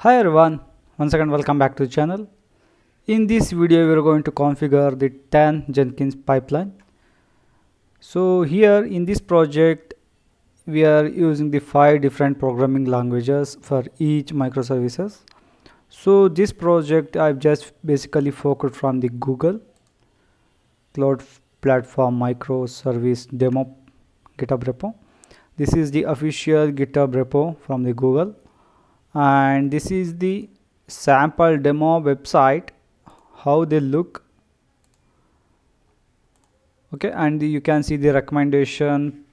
Hi everyone, once again welcome back to the channel. In this video we are going to configure the 10 Jenkins pipeline. So here in this project we are using the 5 different programming languages for each microservices. So this project I've just basically forked from the Google Cloud Platform Microservice Demo GitHub repo. This is the official GitHub repo from the Google, and this is the sample demo website, how they look. Okay, and you can see the recommendation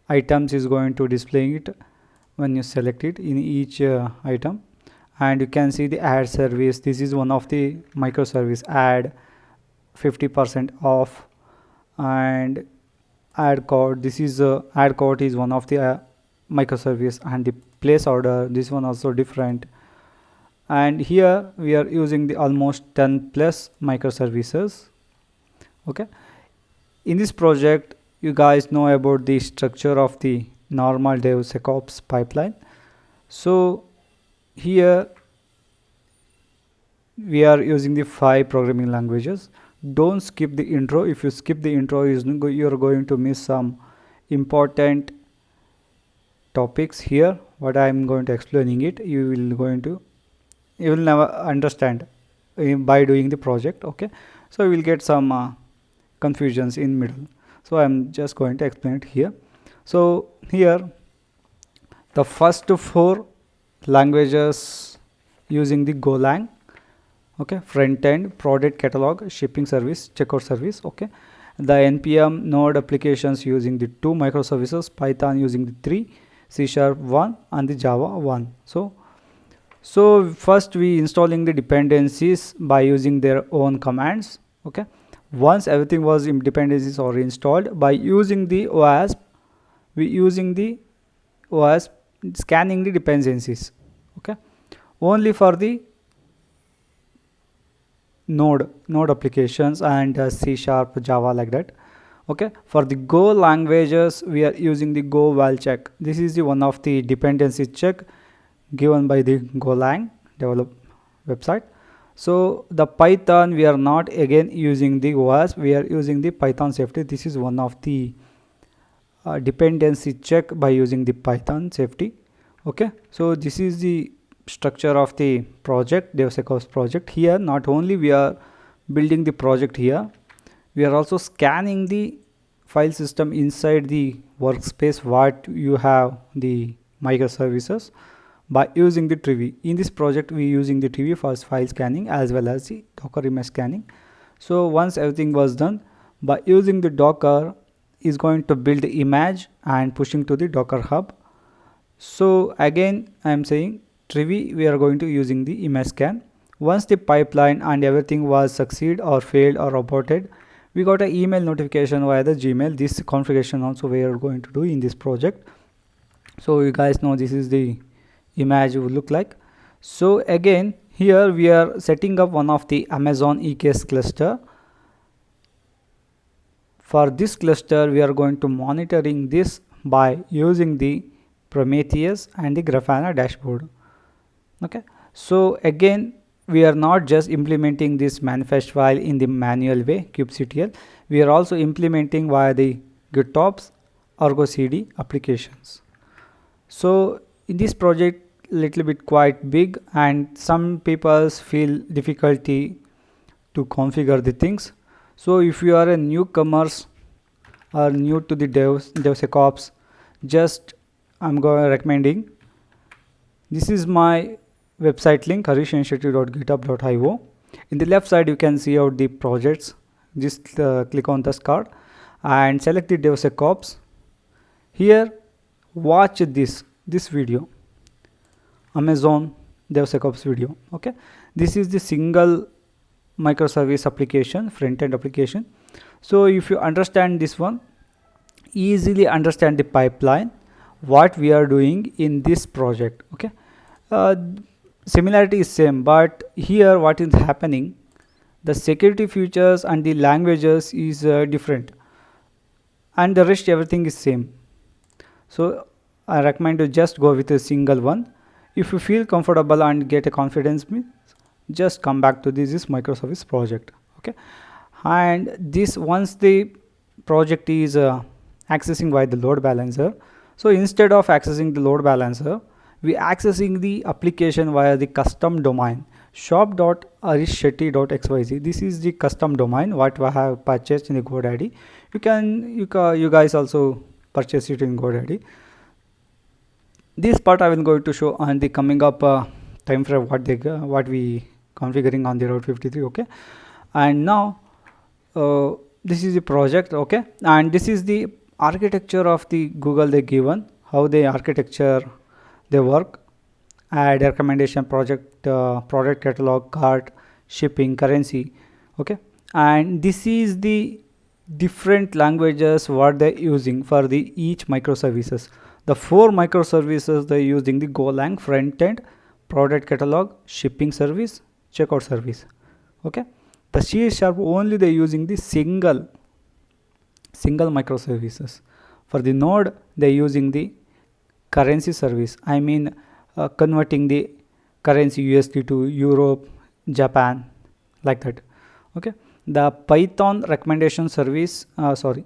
items is going to display it when you select it in each item. And you can see the add service. This is one of the microservice, add 50% off, and add code. This is add code is one of the microservice, and the place order, this one also different. And here we are using the almost 10 plus microservices. Okay, in this project you guys know about the structure of the normal DevSecOps pipeline. So here we are using the 5 programming languages. Don't skip the intro. If you skip the intro, you're going to miss some important topics here. What I'm going to explaining it, you will never understand by doing the project. Okay, so we will get some confusions in middle. So I'm just going to explain it here. So here the first 4 languages using the Golang. Okay, front end, product catalog, shipping service, checkout service. Okay, the npm node applications using the 2 microservices, Python using the 3, C# 1, and the Java 1. So first we installing the dependencies by using their own commands. Okay, once everything was in dependencies or installed, by using the OASP, we using the OASP scanning the dependencies. Okay, only for the node applications and C#, Java, like that. Okay, for the Go languages we are using the Go val check. This is the one of the dependency check given by the Golang develop website. So the Python we are not again using the OASP, we are using the Python safety. This is one of the dependency check by using the Python safety. Okay, so this is the structure of the project, DevSecOps project. Here not only we are building the project, here we are also scanning the file system inside the workspace what you have the microservices by using the Trivy. In this project we using the Trivy for file scanning as well as the Docker image scanning. So once everything was done, by using the Docker is going to build the image and pushing to the Docker hub. So again I am saying Trivy we are going to using the image scan. Once the pipeline and everything was succeed or failed or aborted, we got an email notification via the Gmail. This configuration also we are going to do in this project. So you guys know this is the image will look like. So again here we are setting up one of the Amazon EKS cluster. For this cluster we are going to monitoring this by using the Prometheus and the Grafana dashboard. Okay, so again we are not just implementing this manifest file in the manual way kubectl, we are also implementing via the GitOps Argo CD applications. So in this project little bit quite big, and some people feel difficulty to configure the things. So if you are a newcomers or new to the DevSecOps, just I'm going recommending, this is my website link, harishinstitute.github.io. in the left side you can see out the projects. Just click on this card and select the DevSecOps. Here watch this video, Amazon DevSecOps video. Okay, this is the single microservice application, front-end application. So if you understand this one, easily understand the pipeline what we are doing in this project. Okay, similarity is same, but here what is happening, the security features and the languages is different, and the rest everything is same. So I recommend to just go with a single one. If you feel comfortable and get a confidence, just come back to this microservice project. Okay, and this once the project is accessing by the load balancer, so instead of accessing the load balancer, we accessing the application via the custom domain shop.arishetty.xyz. This is the custom domain what we have purchased in the GoDaddy. You guys also purchase it in GoDaddy. This part I will going to show on the coming up time frame what we configuring on the Route 53. Okay, and now this is the project. Okay, and this is the architecture of the Google they given, how the architecture they work. Add recommendation, project product catalog, cart, shipping, currency. Okay, and this is the different languages what they're using for the each microservices. The 4 microservices they're using the Golang front end, product catalog, shipping service, checkout service. Okay, the C# only they're using the single microservices. For the node they're using the currency service, I mean converting the currency USD to Europe, Japan, like that. Okay, the Python recommendation service,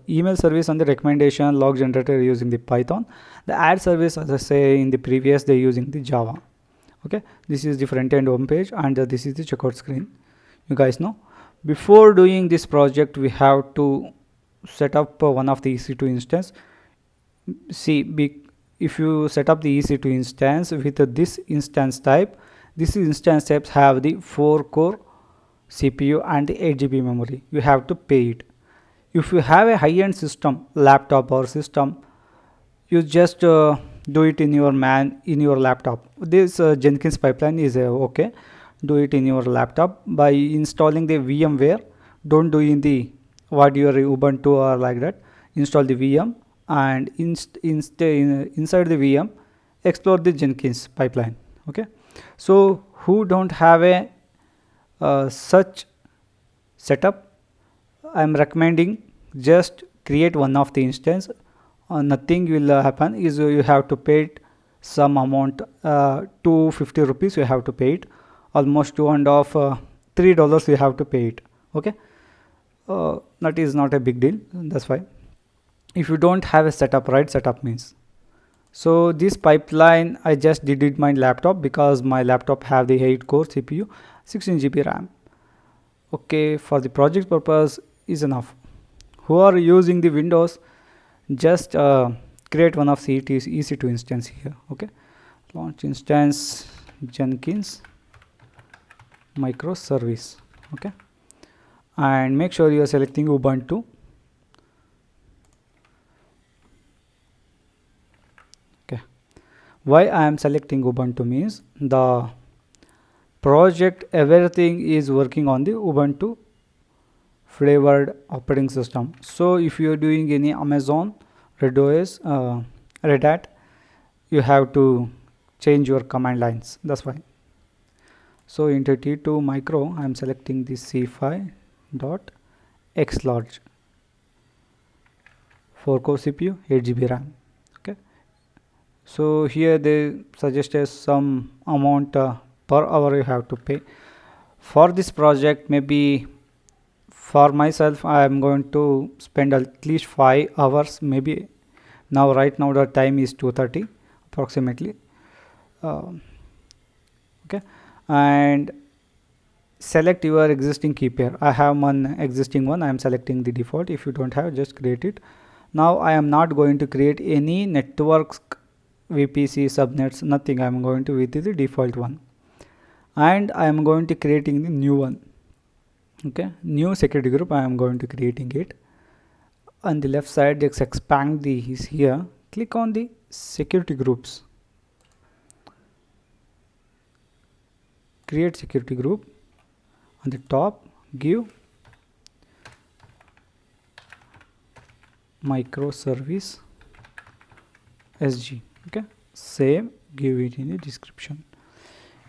email service and the recommendation log generator using the Python. The add service, as I say in the previous, they're using the Java. Okay, this is the front end home page, and this is the checkout screen. You guys know, before doing this project we have to set up one of the EC2 instance. If you set up the EC2 instance with this instance type, this instance types have the 4 core CPU and the 8 GB memory. You have to pay it. If you have a high-end system, laptop or system, you just do it in your laptop. This Jenkins pipeline is okay. Do it in your laptop by installing the VMware. Don't do in the your Ubuntu or like that. Install the VM and inside the VM explore the Jenkins pipeline. Okay, so who don't have a such setup, I am recommending just create one of the instance. Nothing will happen is you have to pay some amount, 250 rupees you have to pay it, almost $2.5 $3 you have to pay it. Okay, that is not a big deal. That's why if you don't have a setup, right setup means. So this pipeline I just did it my laptop because my laptop have the 8 core CPU, 16 GB RAM. Okay, for the project purpose is enough. Who are using the Windows, just create one of the EC2 instance here. Okay, launch instance Jenkins microservice. Okay, and make sure you are selecting Ubuntu. Okay, why I am selecting Ubuntu means the project everything is working on the Ubuntu flavored operating system. So if you are doing any Amazon, Red Hat, you have to change your command lines. That's why. So into T2 micro I am selecting the C5.xlarge, 4 core CPU, 8 GB RAM. Okay, so here they suggested some amount per hour you have to pay. For this project, maybe for myself I am going to spend at least 5 hours, maybe. Now right now the time is 2:30 approximately. Okay, and select your existing key pair. I have one existing one, I am selecting the default. If you don't have, just create it. Now I am not going to create any networks, VPC, subnets, nothing. I am going to with the default one, and I am going to creating the new one. Okay, new security group I am going to creating it. On the left side, just expand these here, click on the security groups, create security group. On the top, give microservice SG. Okay, same, give it in the description.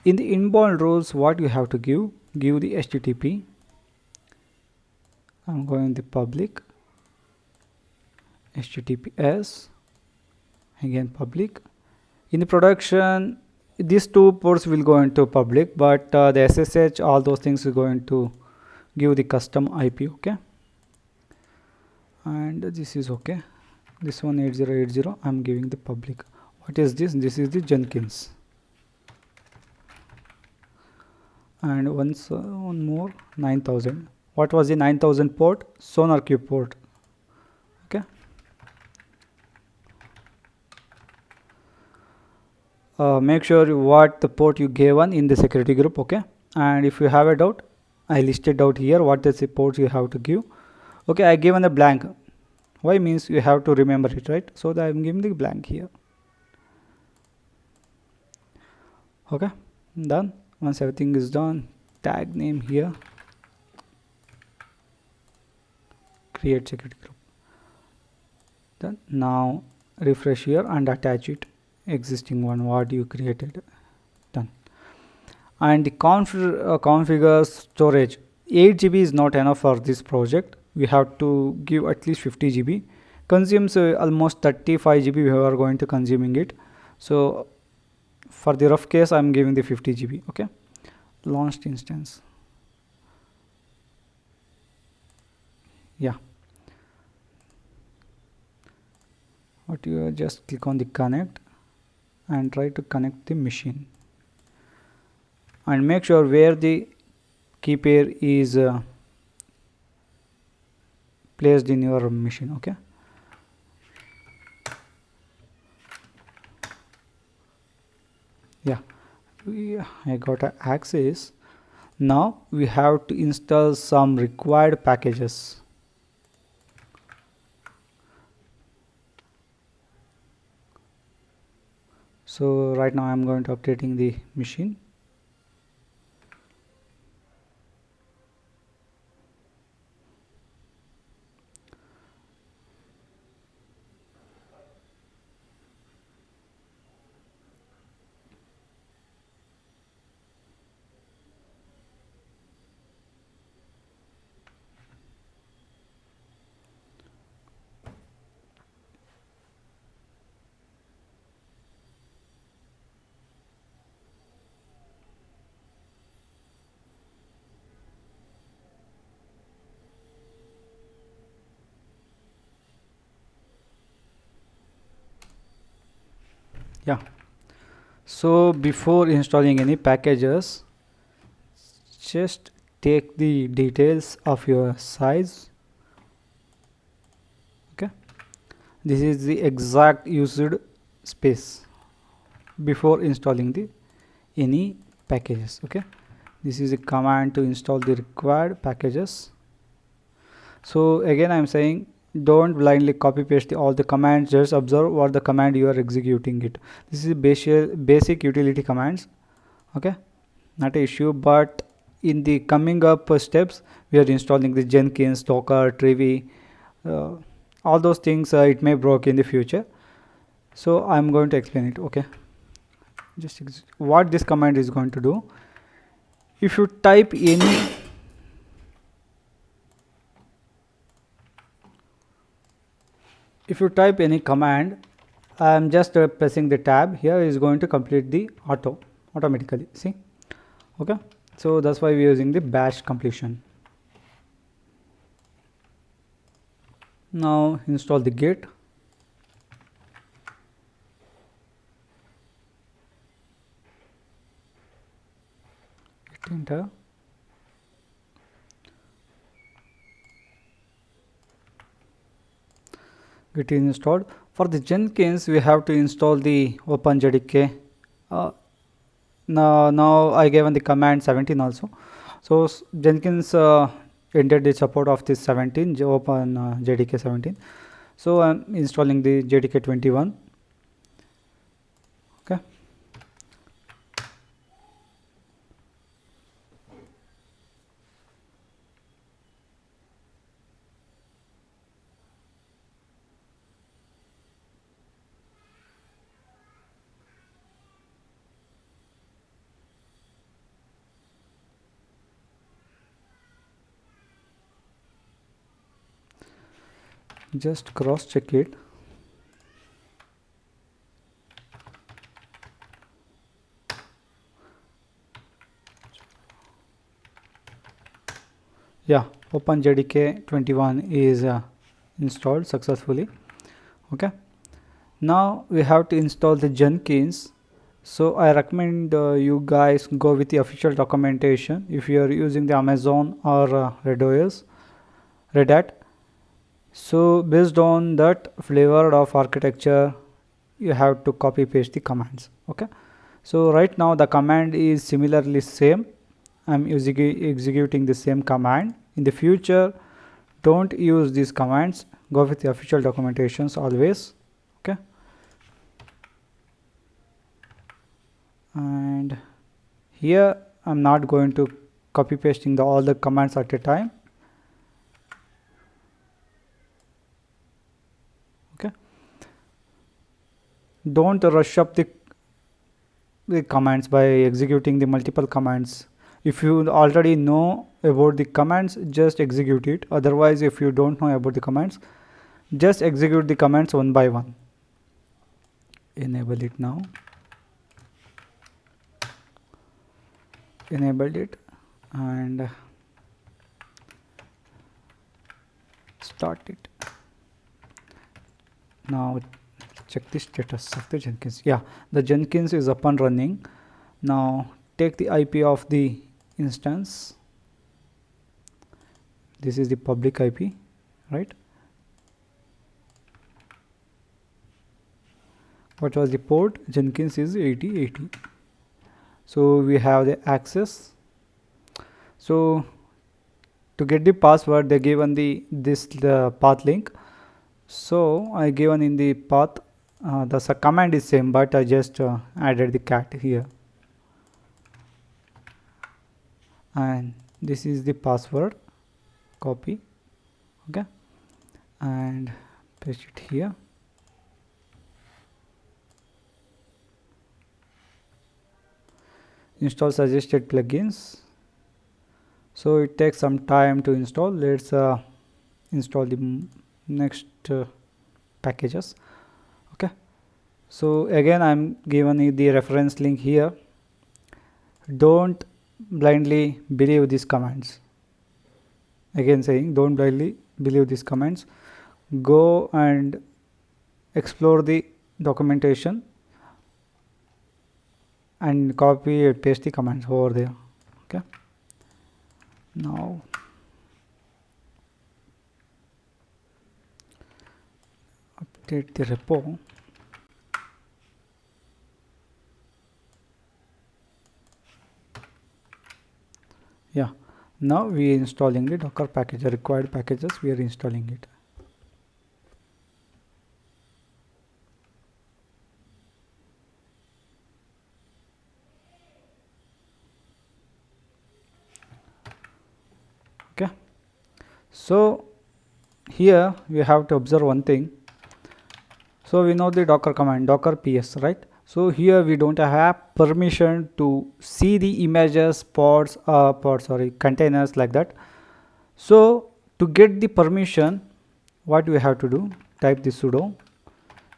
In the inbound rules, what you have to give the HTTP. I'm going the public, HTTPS, again public. In the production, these two ports will go into public, but the SSH, all those things are going to give the custom IP. Okay, and this is okay. This one 8080 I'm giving the public. What is this? This is the Jenkins. And one more 9000. What was the 9000 port? SonarQube port. Okay. Make sure what the port you gave on in the security group. Okay, and if you have a doubt, I listed out here what is the ports you have to give. Okay, I given a blank. Why? Means you have to remember it, right? So that I'm giving the blank here. Okay, done. Once everything is done, tag name here, create security group. Then now refresh here and attach it, existing one what you created. Done. And the configure storage. 8 GB is not enough for this project. We have to give at least 50 GB. Consumes almost 35 GB. We are going to consuming it. So for the rough case, I'm giving the 50 GB. Okay, launched instance. Yeah. What you just click on the connect and try to connect the machine. And make sure where the key pair is placed in your machine. Okay. Yeah, I got an access. Now we have to install some required packages. So right now I'm going to updating the machine. Yeah, so before installing any packages, just take the details of your size. Okay, this is the exact used space before installing the any packages. Okay, this is a command to install the required packages. So again I'm saying, don't blindly copy paste all the commands, just observe what the command you are executing it. This is basic utility commands. Okay, not an issue, but in the coming up steps we are installing the Jenkins, Docker, Trivy, all those things it may broke in the future, so I'm going to explain it. Okay, just what this command is going to do. If you type any command, I'm just pressing the tab here, is going to complete the automatically. See. Okay, so that's why we're using the bash completion. Now install the Git. Hit enter. Git is installed. For the Jenkins, we have to install the OpenJDK. Now I given the command 17 also. So Jenkins entered the support of this 17 open JDK 17. So I'm installing the JDK 21. Okay. Just cross check it. Yeah, OpenJDK 21 is installed successfully. Okay, now we have to install the Jenkins. So I recommend you guys go with the official documentation if you are using the Amazon or Red Hat. So based on that flavor of architecture, you have to copy paste the commands. Okay, so right now the command is similarly same. I'm executing the same command. In the future, don't use these commands. Go with the official documentations always. Okay, and here I'm not going to copy pasting all the commands at a time. Okay, don't rush up the commands by executing the multiple commands. If you already know about the commands, just execute it. Otherwise, if you don't know about the commands, just execute the commands one by one. Enable it now. Enabled it and start it. Now check the status of the Jenkins. Yeah, the Jenkins is up and running. Now take the IP of the instance. This is the public IP, right? What was the port? Jenkins is 8080. So we have the access. So to get the password, they given the path link. So I given in the path. The command is same, but I just added the cat here. And this is the password. Copy. Okay, and paste it here. Install suggested plugins. So it takes some time to install. Let's install the next packages. Okay, so again I'm given the reference link here. Don't blindly believe these commands. Again saying, don't blindly believe these commands. Go and explore the documentation and copy and paste the commands over there. Okay, now update the repo. Yeah, now we are installing the Docker package, the required packages we are installing it. Okay, so here we have to observe one thing. So we know the Docker command, Docker PS, right? So here we don't have permission to see the images, containers like that. So to get the permission, what we have to do? Type the sudo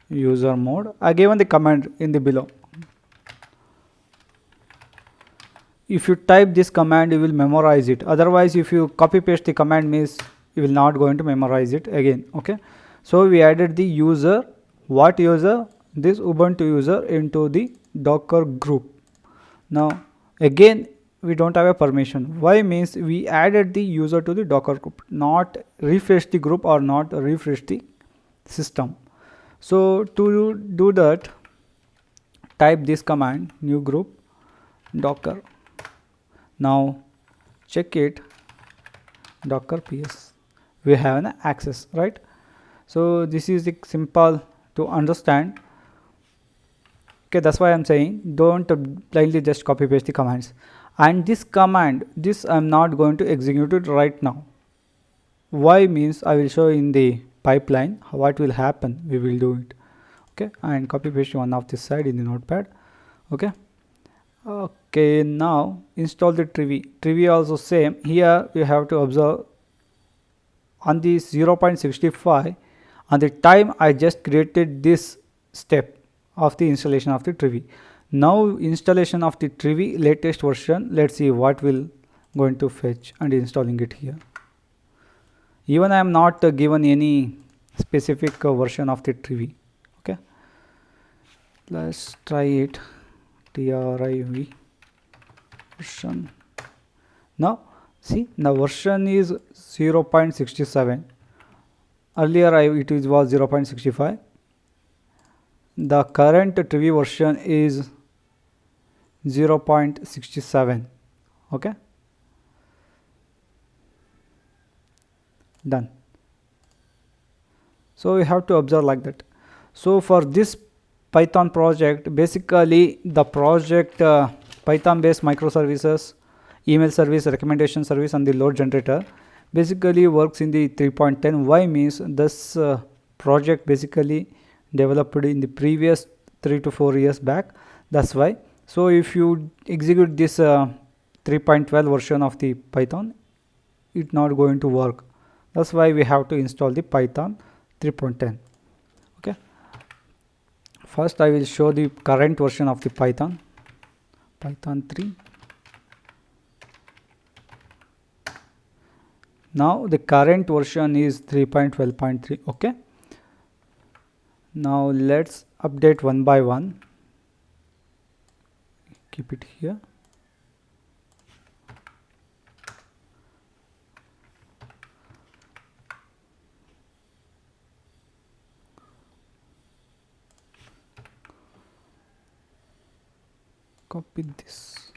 user mode. I given the command in the below. If you type this command, you will memorize it. Otherwise, if you copy paste the command, means you will not going to memorize it again. Okay, so we added the user. What user? This Ubuntu user into the Docker group. Now again we don't have a permission. Why? Means we added the user to the Docker group, not refresh the group or not refresh the system. So to do that, type this command, new group Docker. Now check it, Docker PS. We have an access, right? So this is the simple to understand. Okay, that's why I'm saying don't blindly just copy paste the commands. And this command, this I'm not going to execute it right now. Why? Means I will show in the pipeline what will happen. We will do it. Okay, and copy paste one of this side in the notepad. Okay. Okay, now install the Trivy. Trivy also same. Here you have to observe on the 0.65 on the time I just created this step of the installation of the Trivy. Now installation of the Trivy latest version. Let's see what will going to fetch and installing it here. Even I am not given any specific version of the Trivy. Okay, let's try it. Triv version. Now see, the version is 0.67. Earlier it was 0.65. The current Trivy version is 0.67. okay, done. So we have to observe like that. So for this Python project, basically the project Python based microservices, email service, recommendation service, and the load generator basically works in the 3.10. Why means this project basically developed in the previous 3 to 4 years back. That's why. So if you execute this 3.12 version of the Python, it's not going to work. That's why we have to install the Python 3.10. okay, first I will show the current version of the Python 3. Now the current version is 3.12.3. okay, now let's update one by one. Keep it here. Copy this.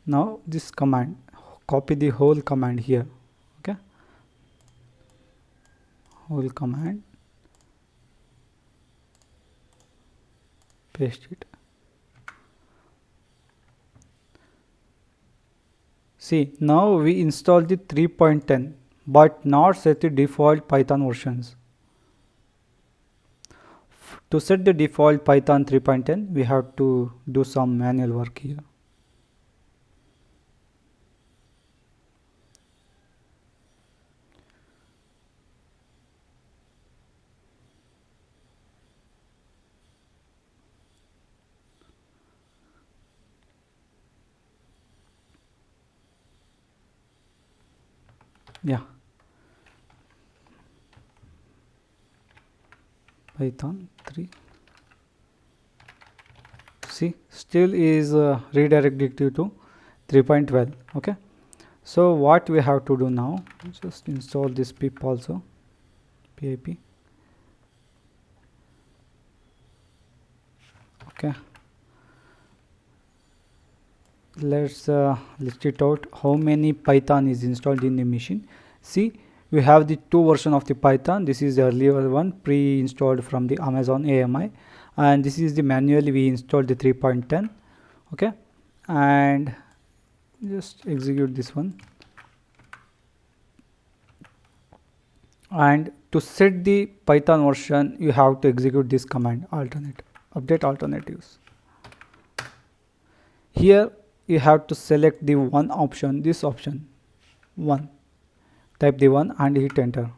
Now this command, copy the whole command here. Okay, whole command, paste it. See, now we install the 3.10 but not set the default Python versions. To set the default Python 3.10, we have to do some manual work here. Yeah, Python 3. See, still is redirected to 3.12. okay, so what we have to do now, just install this pip also, pip. okay, let's list it out how many Python is installed in the machine. See, we have the 2 version of the Python. This is the earlier one pre-installed from the Amazon AMI, and this is the manually we installed the 3.10. okay, and just execute this one. And to set the Python version, you have to execute this command, update alternatives. Here you have to select the one option, this option 1, type the 1 and hit enter.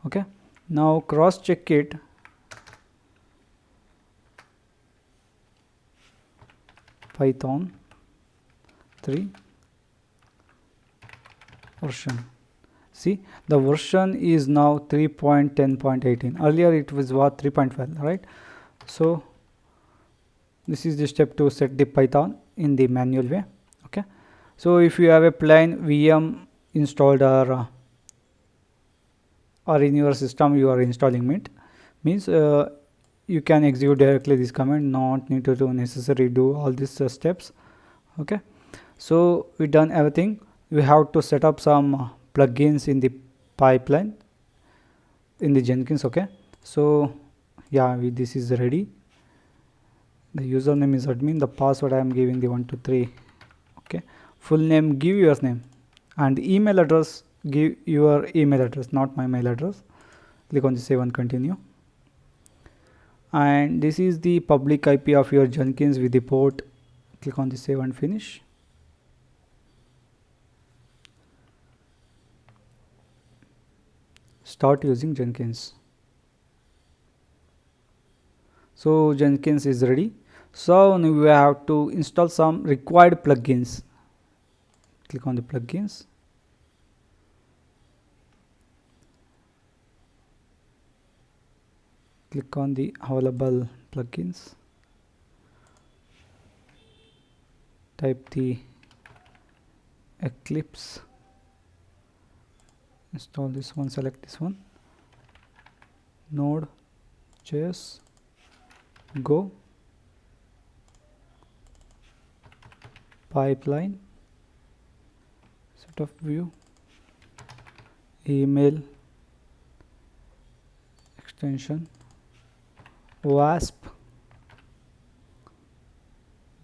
okay, now cross check it. Python 3 version. See, the version is now 3.10.18. earlier it was what, 3.12, right? So this is the step to set the Python in the manual way. okay, so if you have a plain VM installed or in your system you are installing Mint, means you can execute directly this command, not need to do necessary do all these steps. okay, so we done everything. We have to set up some plugins in the pipeline in the Jenkins. okay, so yeah, this is ready. The username is admin, the password I am giving the 123. okay, full name, give your name, and email address, give your email address, not my mail address. Click on the save and continue. And this is the public IP of your Jenkins with the port. Click on the save and finish. Start using Jenkins. So Jenkins is ready. So now we have to install some required plugins. Click on the plugins. Click on the available plugins. Type the Eclipse. Install this one, select this one. Node.js. Go. Pipeline. Set of view. Email. Extension. WASP.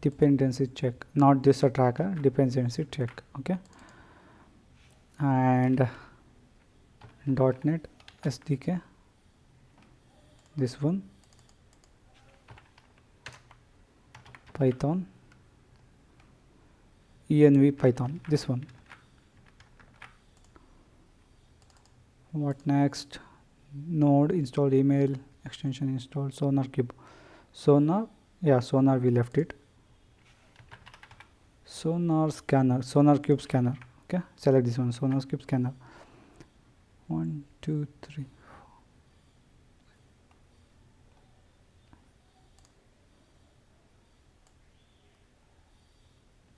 Dependency check, not this a tracker, dependency check. Okay, and .NET SDK, this one, Python, env Python, this one. What next? Node installed, email extension installed, SonarQube. Sonar we left it. Sonar scanner, SonarQube scanner. Okay, select this one, SonarQube scanner. 1 2 3 4.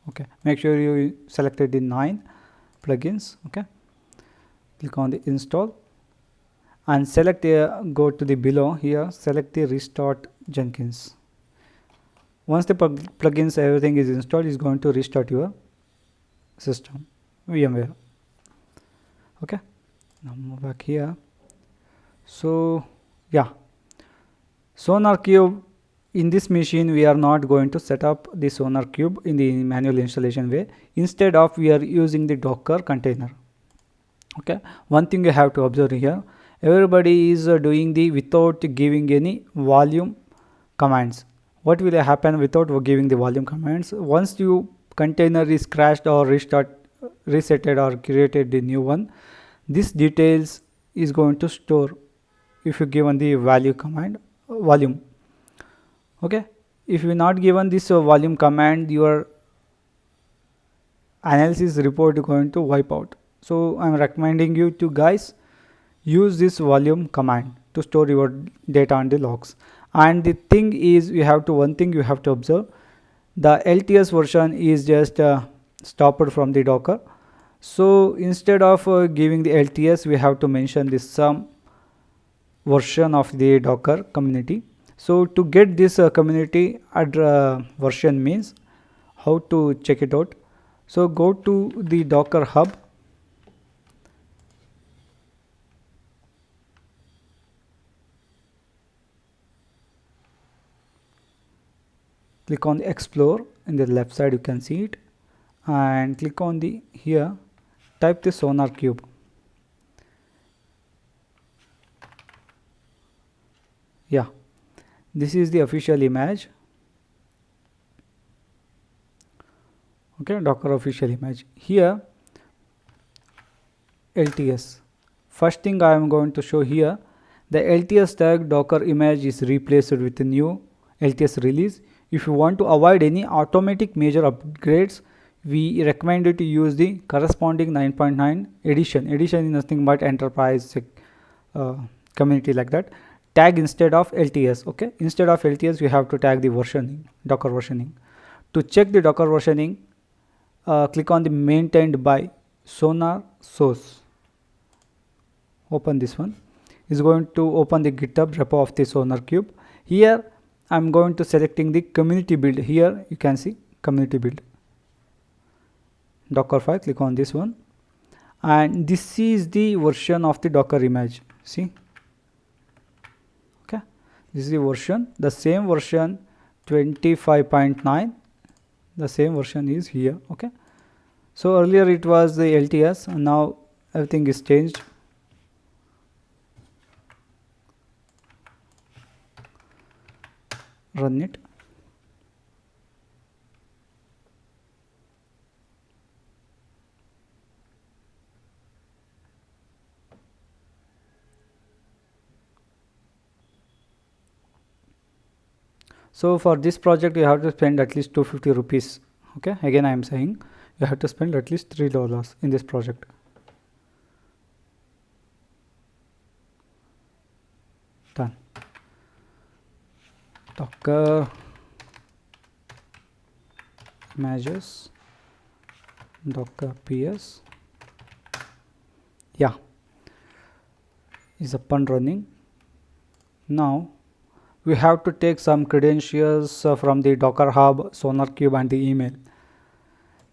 Okay, make sure you selected the 9 plugins. Okay, click on the install and select go to the below here, select the restart Jenkins. Once the plugins everything is installed, is going to restart your system, VMware. Okay, now move back here. So yeah, SonarQube, in this machine we are not going to set up the SonarQube in the manual installation way. Instead of, we are using the Docker container. Okay, one thing you have to observe here, everybody is doing the without giving any volume commands. What will happen without giving the volume commands? Once your container is crashed or resetted or created the new one, this details is going to store if you given the value command volume. Okay, if you not given this volume command, your analysis report is going to wipe out. So I'm recommending you to guys use this volume command to store your data on the logs. And the thing is, one thing you have to observe, the LTS version is just stopped from the Docker. So instead of giving the LTS, we have to mention this some version of the Docker community. So to get this community version means how to check it out. So go to the Docker hub. Click on the explore, in the left side you can see it, and click on the here, type the SonarQube. Yeah, this is the official image. Okay, Docker official image. Here LTS, first thing I am going to show here, the LTS tag Docker image is replaced with a new LTS release. If you want to avoid any automatic major upgrades, we recommend you to use the corresponding 9.9 edition. Edition is nothing but enterprise community, like that. Tag instead of LTS. Okay, instead of LTS you have to tag the versioning, Docker versioning. To check the Docker versioning, click on the maintained by Sonar source. Open this one. Is going to open the GitHub repo of the SonarQube. Here I'm going to selecting the community build. Here you can see community build Docker file. Click on this one, and this is the version of the Docker image. See, okay, this is the version, the same version 25.9, the same version is here. Okay, so earlier it was the LTS, and now everything is changed. Run it. So for this project you have to spend at least 250 rupees. Okay, again I am saying you have to spend at least $3 in this project. Done. Docker images, Docker ps, yeah, is up and running. Now we have to take some credentials from the Docker Hub, SonarQube and the email.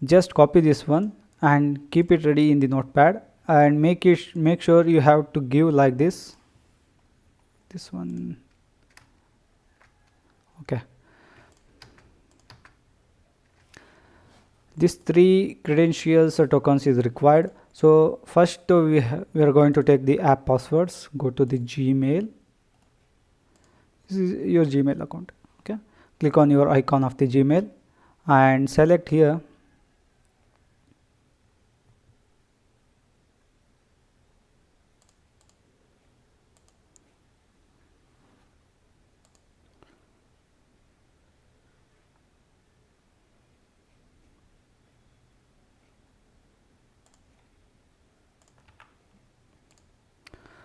Just copy this one and keep it ready in the notepad, and make sure you have to give like this one. Okay, these 3 credentials tokens is required. So first we are going to take the app passwords. Go to the Gmail. This is your Gmail account. Okay, click on your icon of the Gmail and select here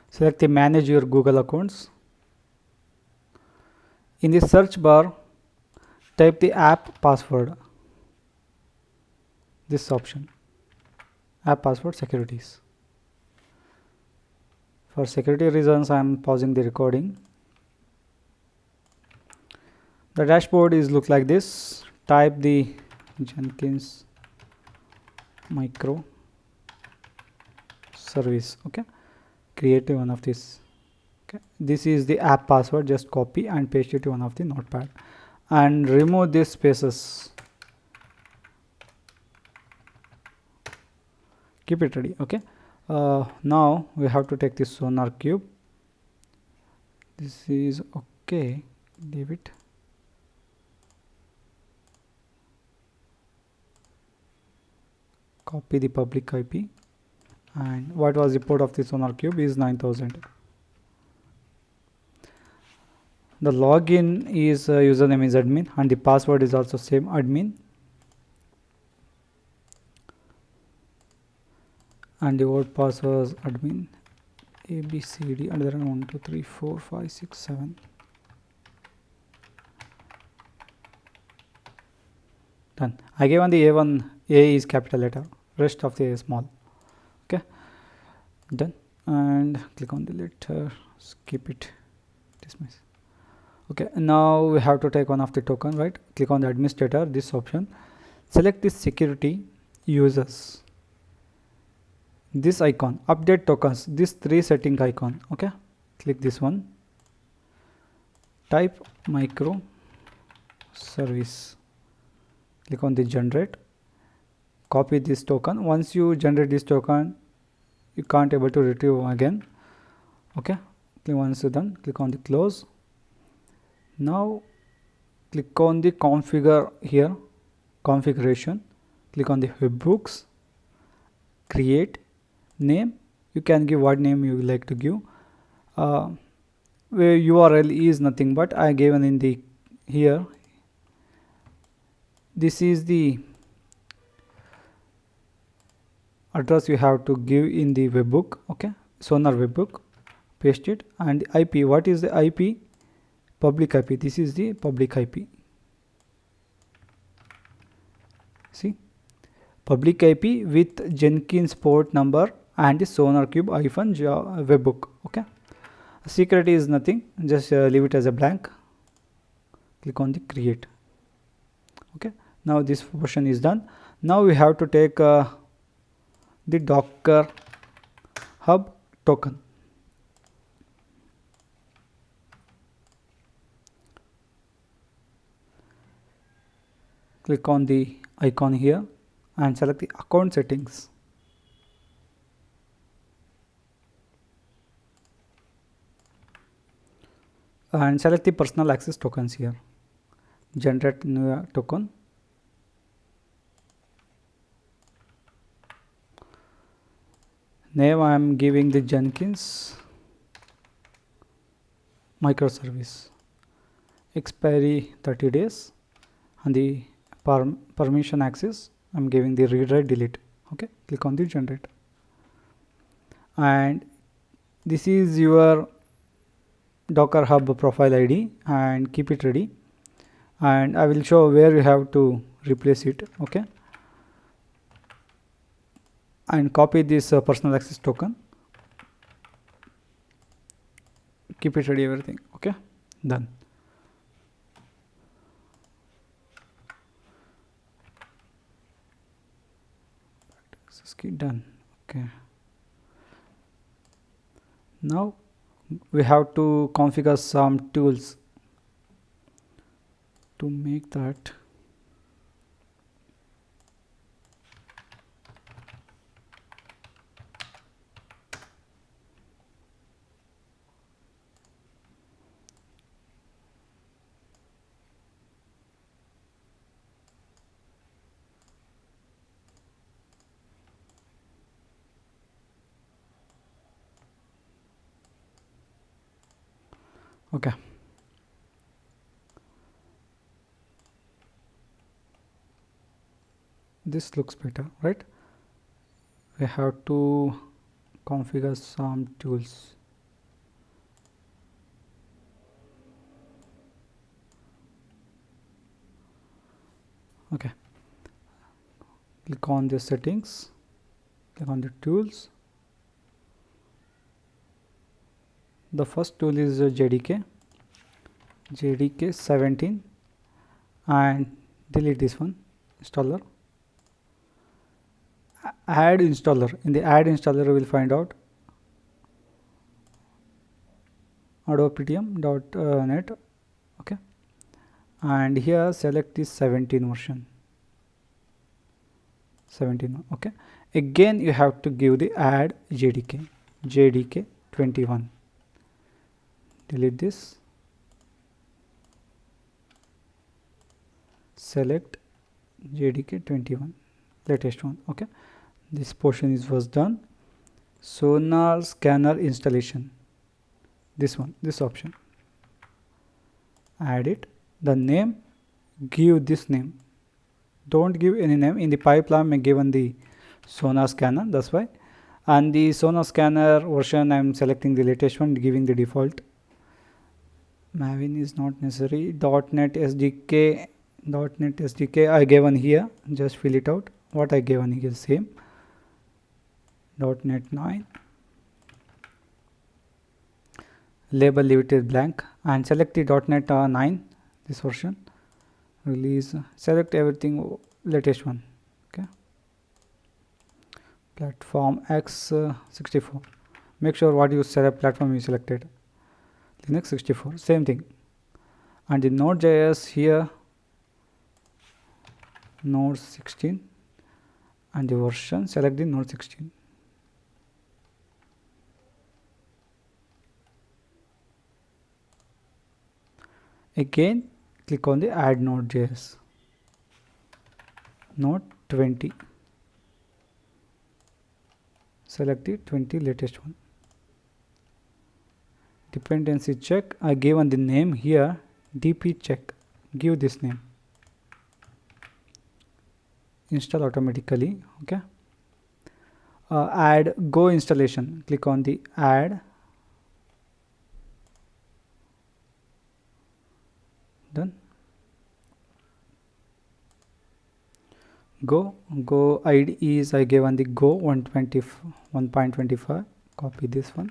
select the manage your Google accounts. In the search bar type the app password, this option, app password securities. For security reasons I am pausing the recording. The dashboard is look like this. Type the Jenkins Microservice. Okay, create one of this. Okay, this is the app password. Just copy and paste it to one of the notepad and remove these spaces. Keep it ready. Okay, now we have to take this SonarQube. This is okay, leave it. Copy the public IP, and what was the port of the SonarQube is 9000. The login is username is admin and the password is also same admin, and the word pass was admin ABCD and then 1 2 3 4 5 6 7. Done. I gave on the A1, A is capital letter, rest of the A small. Okay, done, and click on the letter, skip it, dismiss. Okay, now we have to take one of the token, right? Click on the administrator, this option, select the security users, this icon, update tokens, this 3 setting icon. Okay, click this one, type microservice, click on the generate, copy this token. Once you generate this token you can't able to retrieve again. Okay, once you're done, click on the close. Now click on the configure here, configuration, click on the webhooks, create name, you can give what name you like to give. Where URL is nothing but I given in the here, this is the address you have to give in the webhook. Okay, Sonar webhook, paste it, and the IP, what is the IP? Public IP, this is the public IP. See, public IP with Jenkins port number and the SonarQube webhook. Okay, secret is nothing, just leave it as a blank. Click on the create. Okay, now this portion is done. Now we have to take the Docker Hub token. Click on the icon here and select the account settings. And select the personal access tokens here. Generate new token. Name I am giving the Jenkins Microservice. expiry 30 days. On the permission access, I'm giving the read write delete. Okay, click on the generate, and this is your Docker Hub profile ID, and keep it ready, and I will show where you have to replace it. Okay, and copy this personal access token, keep it ready, everything. Okay, done. Access key done. Okay, now we have to configure some tools to make that. Okay, this looks better, right? We have to configure some tools. Okay, click on the settings, click on the tools. The first tool is JDK 17, and delete this one. Installer, add installer. In the add installer, we will find out adoptm.net. Okay, and here select this 17 version. 17. Okay, again you have to give the add JDK 21. Delete this, select JDK 21, latest one. Okay, this portion was done. Sonar scanner installation, this one, this option, add it. The name, give this name, don't give any name. In the pipeline I given the Sonar scanner, that's why. And the Sonar scanner version, I'm selecting the latest one, giving the default. Maven is not necessary. .NET SDK I given here, just fill it out. What I given here is same. .NET 9, label leave it as blank, and select the .NET 9, this version, release, select everything, latest one. Okay, platform x64, make sure what you select platform you selected, Linux 64, same thing. And the Node.js here, Node 16, and the version, select the Node 16. Again click on the add Node.js, Node 20, select the 20 latest one. Dependency check, I given the name here, dp check, give this name, install automatically. Okay, add go installation, click on the add, done. Go ID is, I given the go 1.25, copy this one,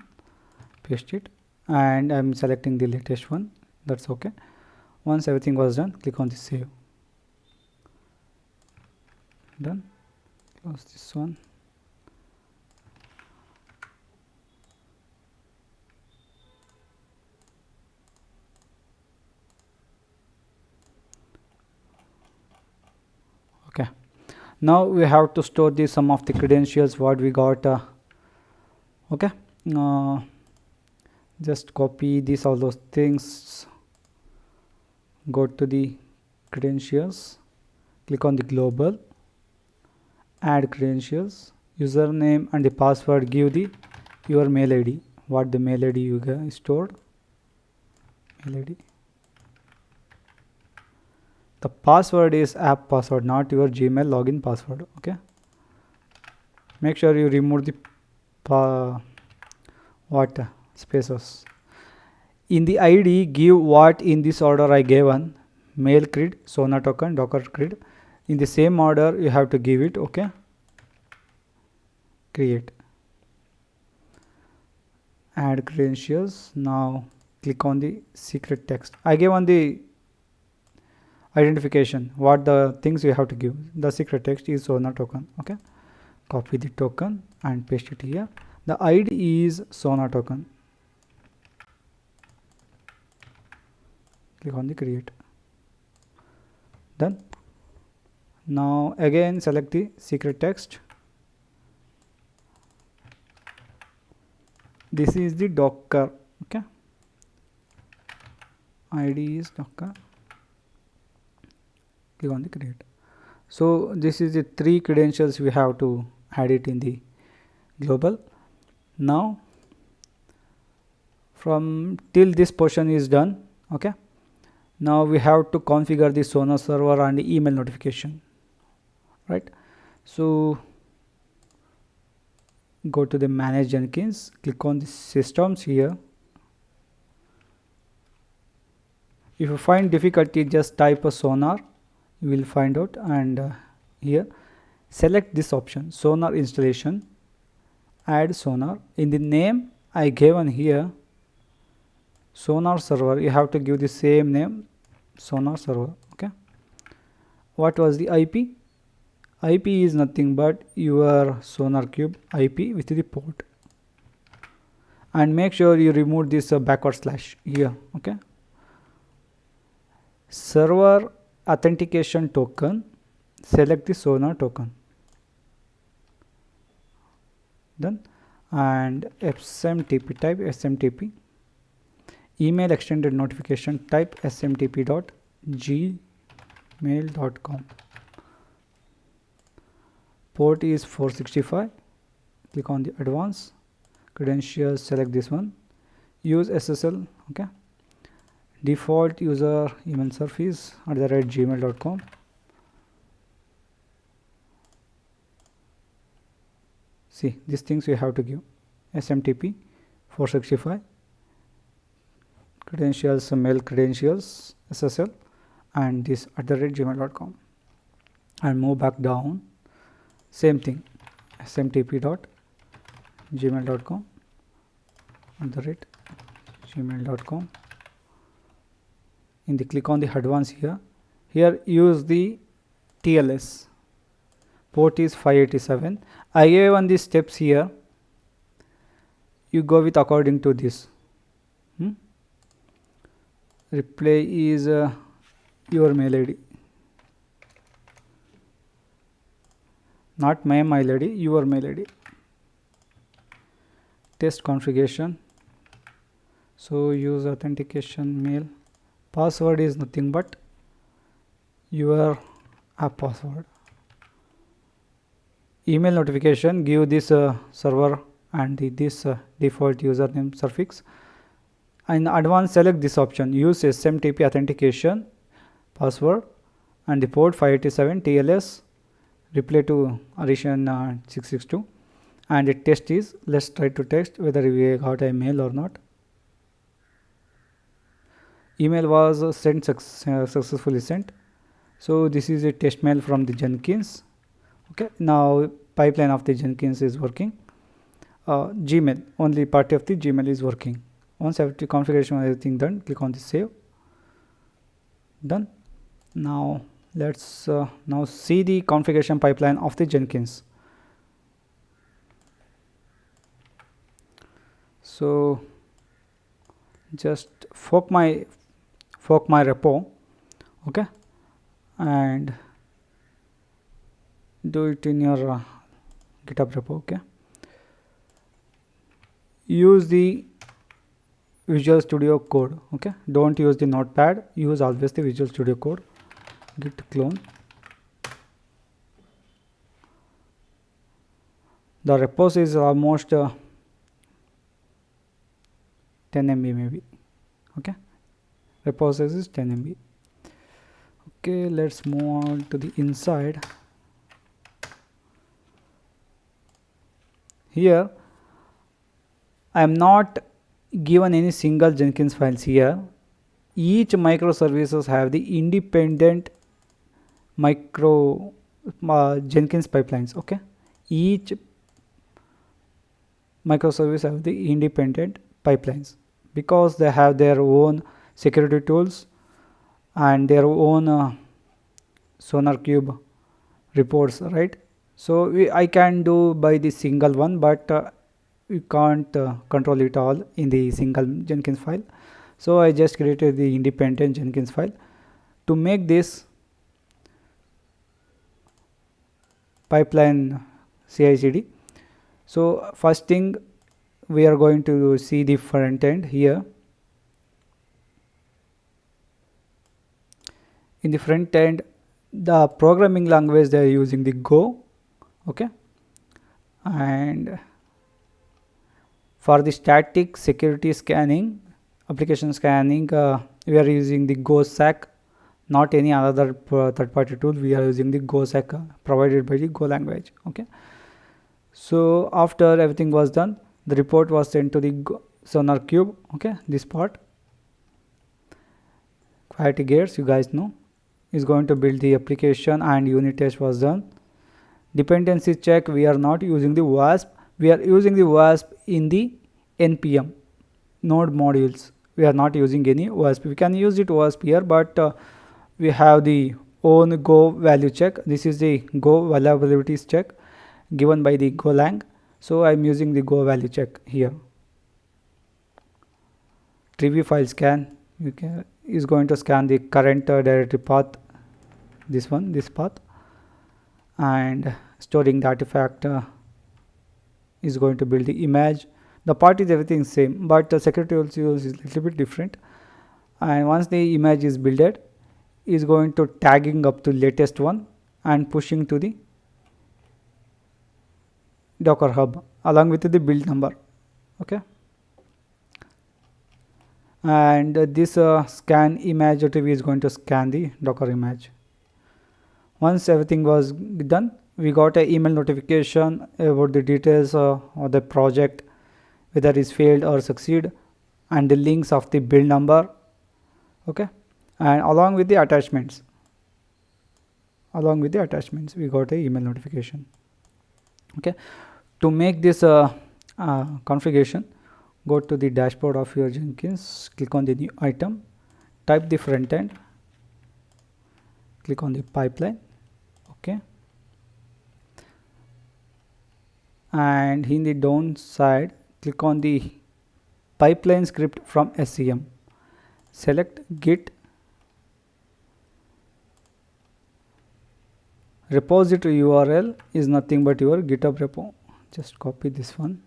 paste it, and I'm selecting the latest one. That's okay. Once everything was done, click on the save, done. Close this one. Okay, now we have to store the some of the credentials what we got. Okay, just copy these, all those things, go to the credentials, click on the global, add credentials, username and the password, give the your mail ID, what the mail ID you stored, mail ID, the password is app password, not your Gmail login password. Okay, make sure you remove the spaces. In the ID, give what in this order I gave one: mail grid, Sonar token, Docker grid. In the same order you have to give it. Okay, create, add credentials. Now click on the secret text. I gave on the identification what the things you have to give. The secret text is Sonar token. Okay, copy the token and paste it here. The ID is Sonar token. Click on the create. Done. Now again select the secret text. This is the Docker. Okay, ID is Docker. Click on the create. So this is the 3 credentials we have to add it in the global. Now from till this portion is done. Okay, now we have to configure the Sonar server and the email notification, right? So go to the manage Jenkins, click on the systems here. If you find difficulty, just type a Sonar, you will find out. And here select this option, Sonar installation, add Sonar. In the name I gave on here Sonar server, you have to give the same name, Sonar server. Okay, what was the IP? IP is nothing but your SonarQube IP with the port. And make sure you remove this backward slash here. Okay, server authentication token, select the Sonar token. Done. And SMTP type SMTP. Email extended notification type smtp.gmail.com. Port is 465. Click on the advanced credentials, select this one, use SSL. Okay, default user email service @gmail.com. See, these things you have to give: SMTP 465, credentials, mail credentials, SSL, and this @gmail.com. And move back down, same thing, smtp.gmail.com @gmail.com. In the click on the advanced here use the TLS. Port is 587. I gave on the steps here, you go with according to this. Reply is your mail ID, not my mail ID, your mail ID. Test configuration, so use authentication mail. Password is nothing but your app password. Email notification, give this server and this default username suffix. In advanced, select this option, use SMTP authentication password and the port 587 TLS, reply to addition 662. And the test is, let's try to test whether we got a mail or not. Email was sent successfully sent. So this is a test mail from the Jenkins. Okay, now pipeline of the Jenkins is working. Gmail, only part of the Gmail is working. Once every configuration everything done, click on the save. Done. Now let's now see the configuration pipeline of the Jenkins. So just fork my repo, okay, and do it in your GitHub repo. Okay, use the Visual Studio Code. Okay, don't use the Notepad, use always the Visual Studio Code. Git clone. The repos is almost 10 MB maybe. Okay, repos size is 10 MB. Okay, let's move on to the inside. Here I am not given any single Jenkins files here. Each microservices have the independent Jenkins pipelines. Okay, each microservice have the independent pipelines because they have their own security tools and their own SonarQube reports, right? So I can do by the single one, but we can't control it all in the single Jenkins file. So I just created the independent Jenkins file. To make this pipeline CI/CD, so first thing we are going to see the front end here. In the front end, the programming language they are using the Go. Okay, and for the static security scanning, application scanning, we are using the GoSec, not any other third-party tool. We are using the GoSec provided by the Go language. Okay, so after everything was done, the report was sent to the SonarQube. Okay, this part, Quality Gates, you guys know, is going to build the application, and unit test was done. Dependency check, we are not using the WASP. We are using the WASP in the npm node modules. We are not using any WASP. We can use it WASP here, but we have the own Go value check. This is the Go vulnerabilities check given by the Golang. So I am using the Go value check here. Trivy file scan is going to scan the current directory path, this path, and storing the artifact is going to build the image. The part is everything same, but the security also is a little bit different. And once the image is built, is going to tagging up to latest one and pushing to the Docker Hub along with the build number. Okay, and this scan image Trivy is going to scan the Docker image. Once everything was done, we got an email notification about the details of the project, whether it is failed or succeed, and the links of the build number. Okay, and along with the attachments, we got a email notification. Okay, to make this configuration, go to the dashboard of your Jenkins, click on the new item, type the front end, click on the pipeline. Okay, and in the downside, click on the pipeline script from SCM, select git repository URL is nothing but your GitHub repo. Just copy this one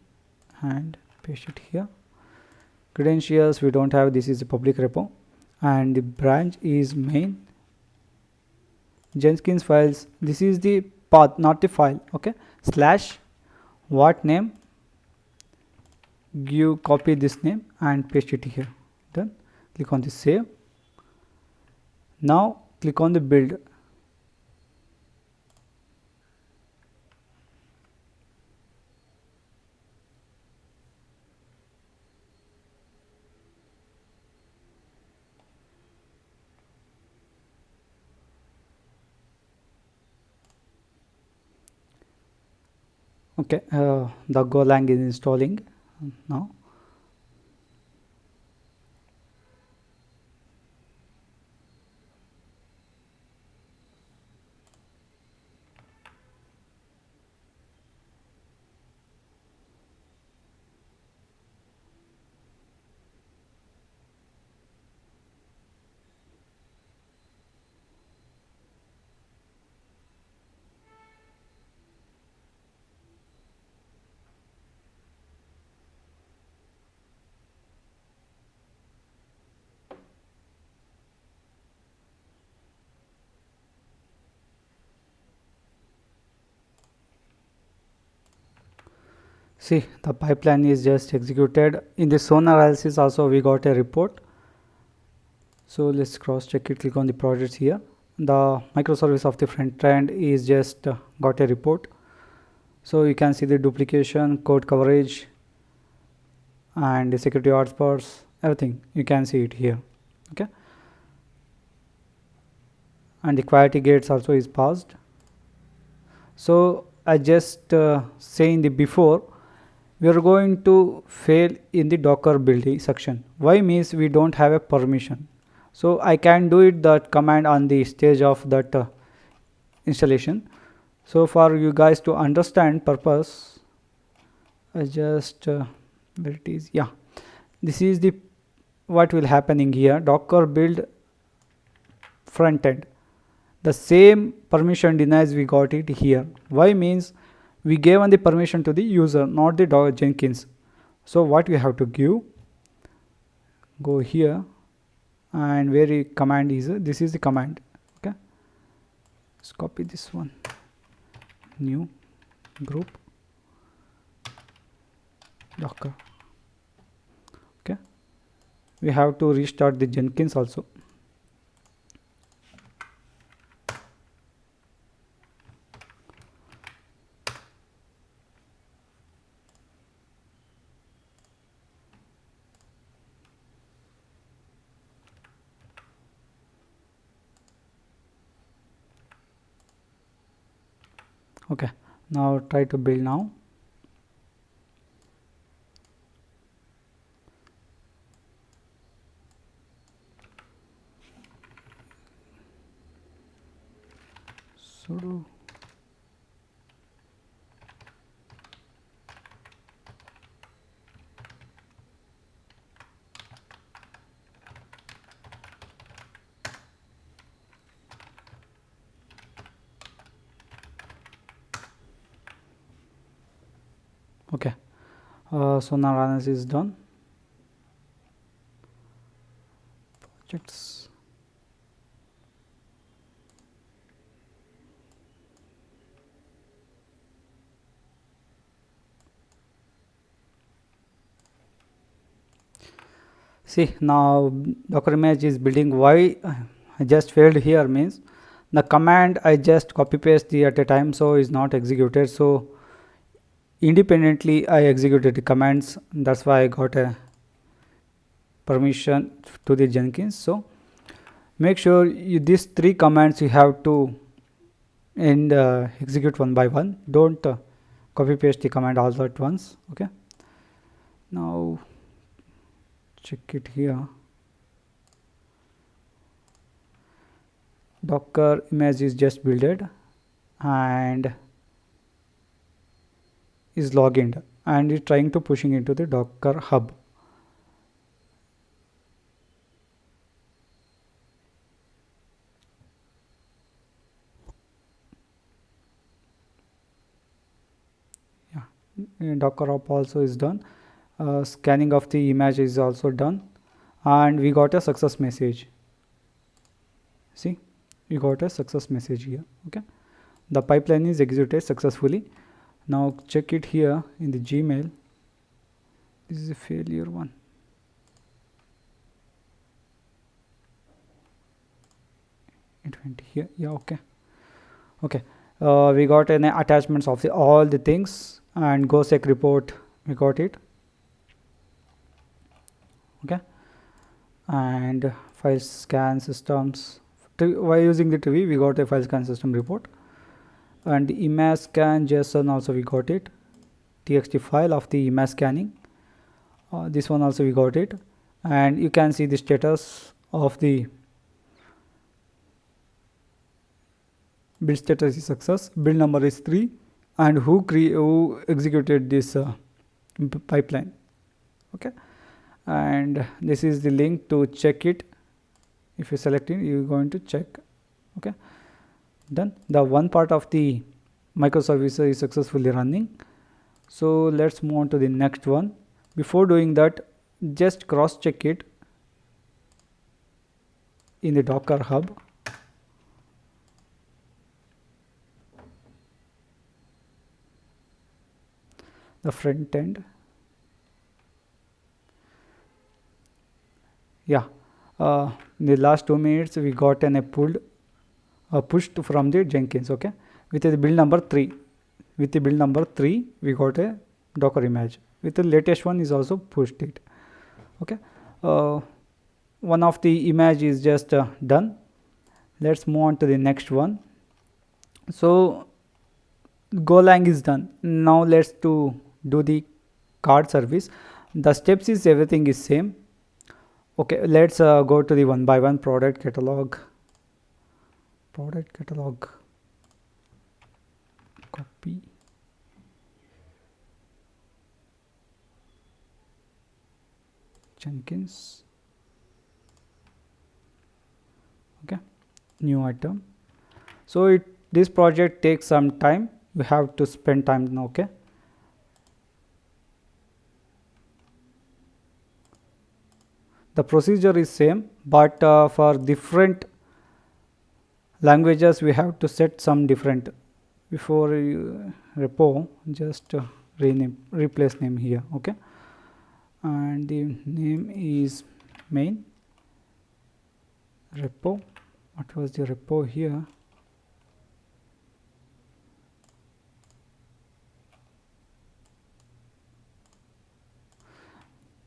and paste it here. Credentials we don't have, this is a public repo, and the branch is main. Jenkins files, this is the path, not the file. Okay, slash what name, give copy this name and paste it here. Done. Click on the save. Now click on the build. Okay, the Golang is installing now. See, the pipeline is just executed. In the Sonar analysis also we got a report. So let's cross check it, click on the projects here, the microservice of the front end is just got a report. So you can see the duplication, code coverage, and the security hotspots, everything you can see it here. Okay, and the quality gates also is passed. So I just say in the before, we are going to fail in the Docker build section. Why? Means we don't have a permission. So I can do it that command on the stage of that installation. So for you guys to understand purpose, I just where it is, yeah, this is the what will happening here. Docker build front end, the same permission denies we got it here. Why? Means we gave on the permission to the user, not the Jenkins. So what we have to give, go here, and where the command is, this is the command. Okay, let's copy this one, new group Docker. Okay, we have to restart the Jenkins also. Okay, now try to build now. Sudo okay, so now analysis is done. Projects, see now Docker image is building. Why I just failed here means the command I just copy paste the at a time, so is not executed. So independently I executed the commands, that's why I got a permission to the Jenkins. So make sure these three commands you have to and execute one by one. Don't copy paste the command all at once. Okay, now check it here. Docker image is just builded and is logged and is trying to pushing into the Docker hub. Yeah, Docker hub also is done. Scanning of the image is also done, and we got a success message. See, we got a success message here. Okay, the pipeline is executed successfully. Now check it here in the Gmail. This is a failure one. It went here. Yeah, okay. Okay, we got an attachments of all the things, and GoSec report we got it. Okay, and file scan systems. While using the Trivy, we got a file scan system report, and the image scan JSON also we got it. TXT file of the image scanning. This one also we got it, and you can see the status of the build status is success, build number is 3, and who executed this pipeline. Okay, and this is the link to check it. If you select it, you're going to check. Okay, done. The one part of the microservice is successfully running. So let's move on to the next one. Before doing that, just cross check it in the Docker hub. The front end, yeah, in the last 2 minutes we got a pulled pushed from the Jenkins. Okay, with the build number 3. With the build number 3, we got a Docker image. With the latest one is also pushed it. Okay, one of the image is just done. Let's move on to the next one. So Golang is done. Now let's do the card service. The steps is everything is same. Okay, let's go to the one by one product catalog. Copy. Jenkins. Okay, new item. So this project takes some time. We have to spend time now. Okay, the procedure is same, but for different languages we have to set some different. Before repo, just replace name here. Okay, and the name is main repo. What was the repo here?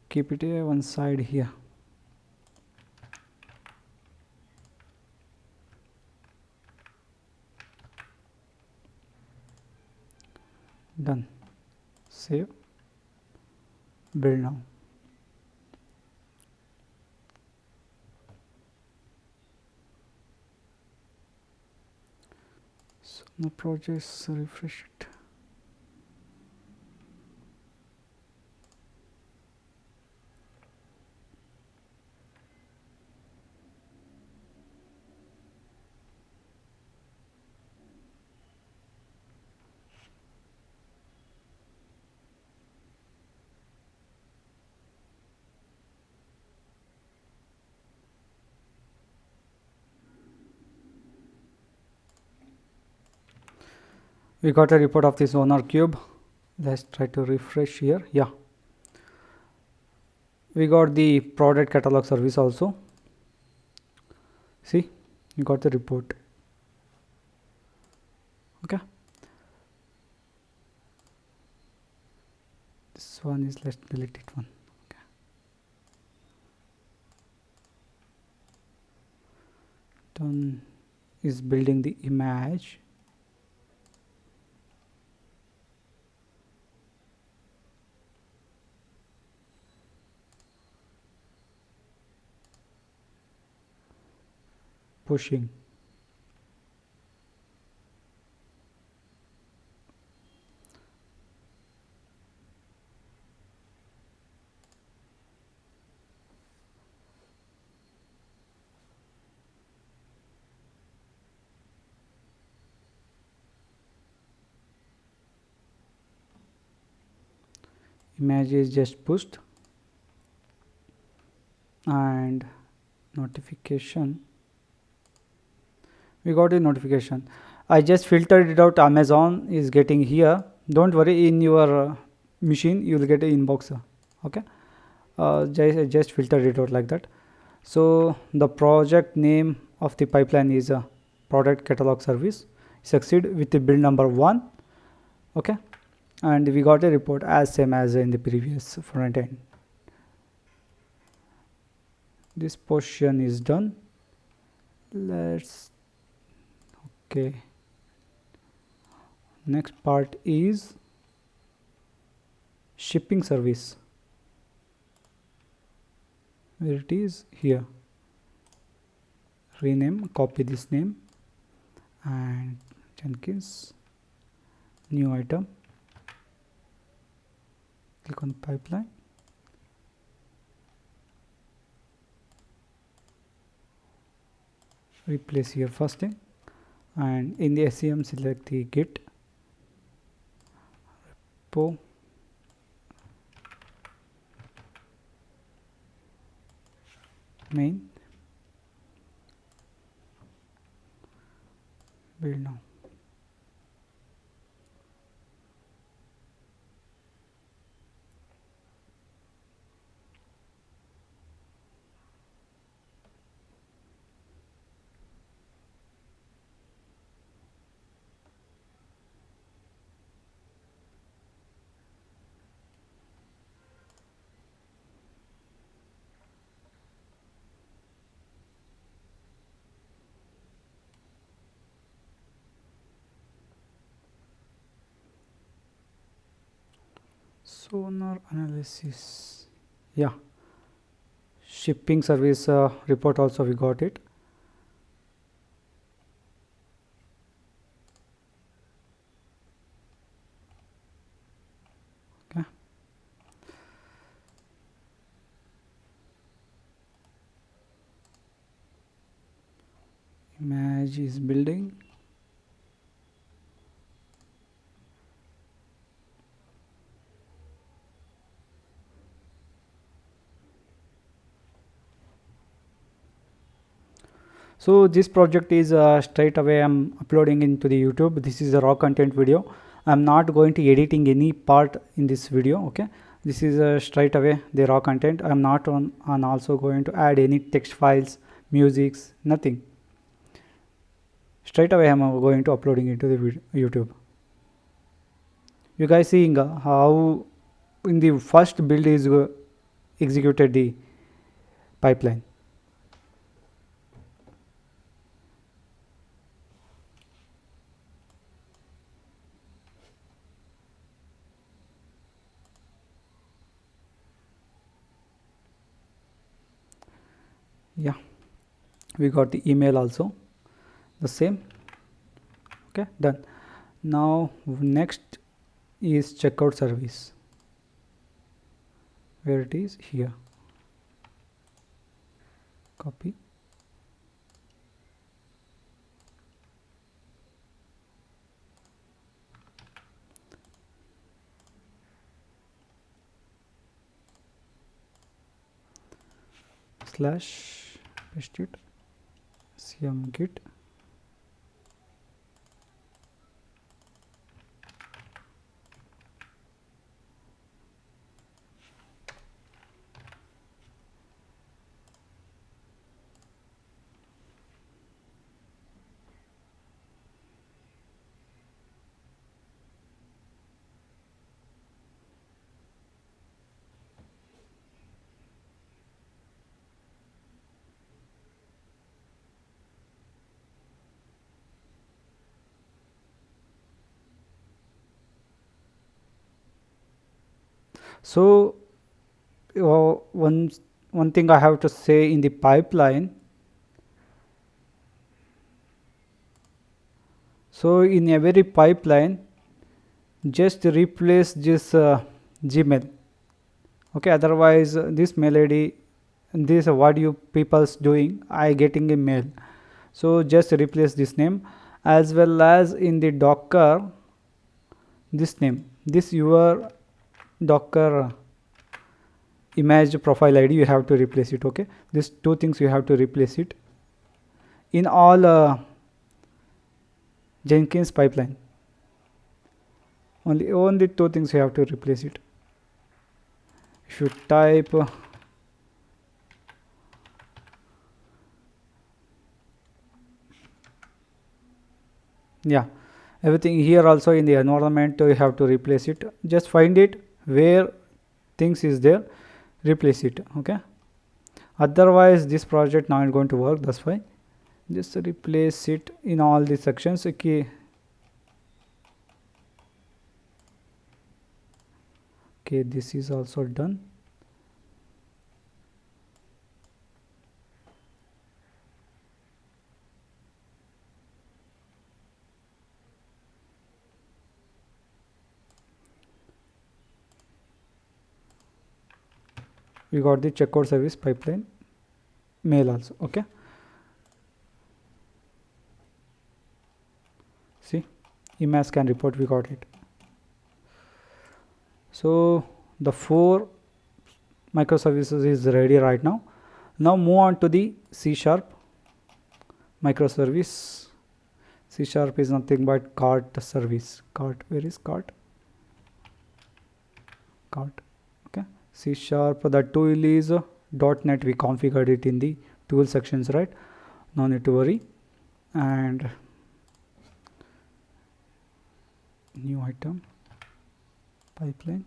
Keep it one side here. Done. Save. Build now. So the projects, refresh it. We got a report of the SonarQube. Let's try to refresh here. Yeah, we got the product catalog service also. See, you got the report. Okay, this one is, let's delete it one. Okay, done. Is building the image. Pushing. Image is just pushed, and notification. We got a notification. I just filtered it out. Amazon is getting here. Don't worry, in your machine you will get an inbox. Okay, just filtered it out like that. So the project name of the pipeline is a product catalog service. Succeed with the build number 1. Okay, and we got a report as same as in the previous front end. This portion is done. Let's okay, next part is shipping service. Where it is? Here. Rename, copy this name, and Jenkins, new item, click on pipeline, replace here first thing, and in the SCM select the git repo main build now. Sonar analysis, yeah, shipping service report also we got it. Okay, image is building. So this project is straight away I'm uploading into the YouTube. This is a raw content video. I'm not going to editing any part in this video. Okay, this is straight away the raw content. I'm not on also going to add any text files, musics, nothing. Straight away I'm going to uploading into the YouTube. You guys seeing how in the first build is executed the pipeline. Yeah, we got the email also the same. Okay, done. Now next is checkout service, where it is here. Copy, slash, paste it, cm git. So one thing I have to say in the pipeline. So in every pipeline, just replace this Gmail. Okay, otherwise this mail ID, this what you people's doing, I getting a mail. So just replace this name, as well as in the Docker this name, this your Docker image profile ID, you have to replace it. Okay, these two things you have to replace it in all Jenkins pipeline. Only two things you have to replace it. If you type yeah, everything here also in the environment you have to replace it. Just find it where things is there, replace it. Okay, otherwise this project not going to work. That's why just replace it in all the sections. Okay, this is also done. We got the checkout service pipeline mail also. Okay, see, email scan report, we got it. So the 4 microservices is ready right now. Now move on to the C# microservice. C# is nothing but cart service. Cart, where is cart? Cart. Okay, C#, the tool is .NET. We configured it in the tool sections, right? No need to worry. And new item, pipeline.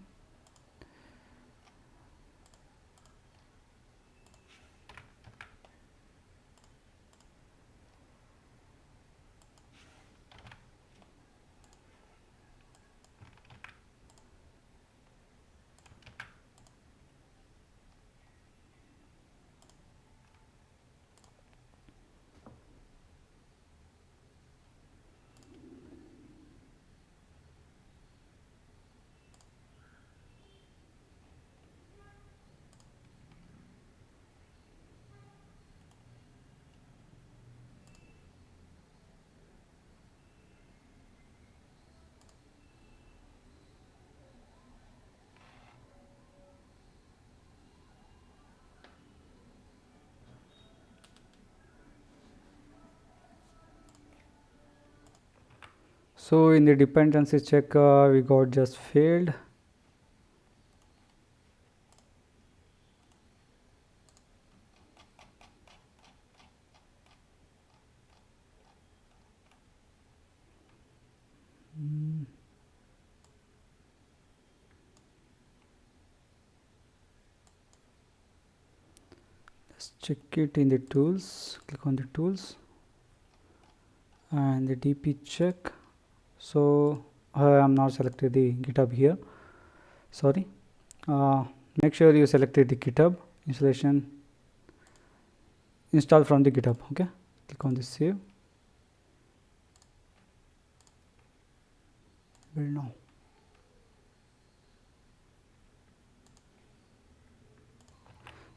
So in the dependency check, we got just failed. Let's check it in the tools. Click on the tools and the DP check. So I am not selected the GitHub here. Sorry. Make sure you selected the GitHub installation. Install from the GitHub. Okay. Click on the save. Build now.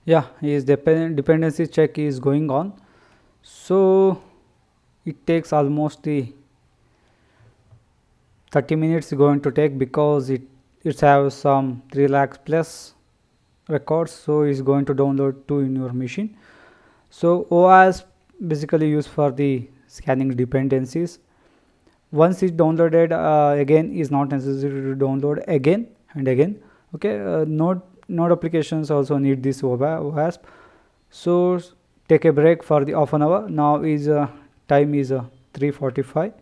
Yeah, his dependency check is going on. So it takes almost the 30 minutes going to take, because it has some 3 lakhs plus records, so it's going to download 2 in your machine. So OS basically used for the scanning dependencies. Once it's downloaded, again is not necessary to download again and again. Okay, node applications also need this OWASP. So take a break for the half an hour. Now is time is 3:45.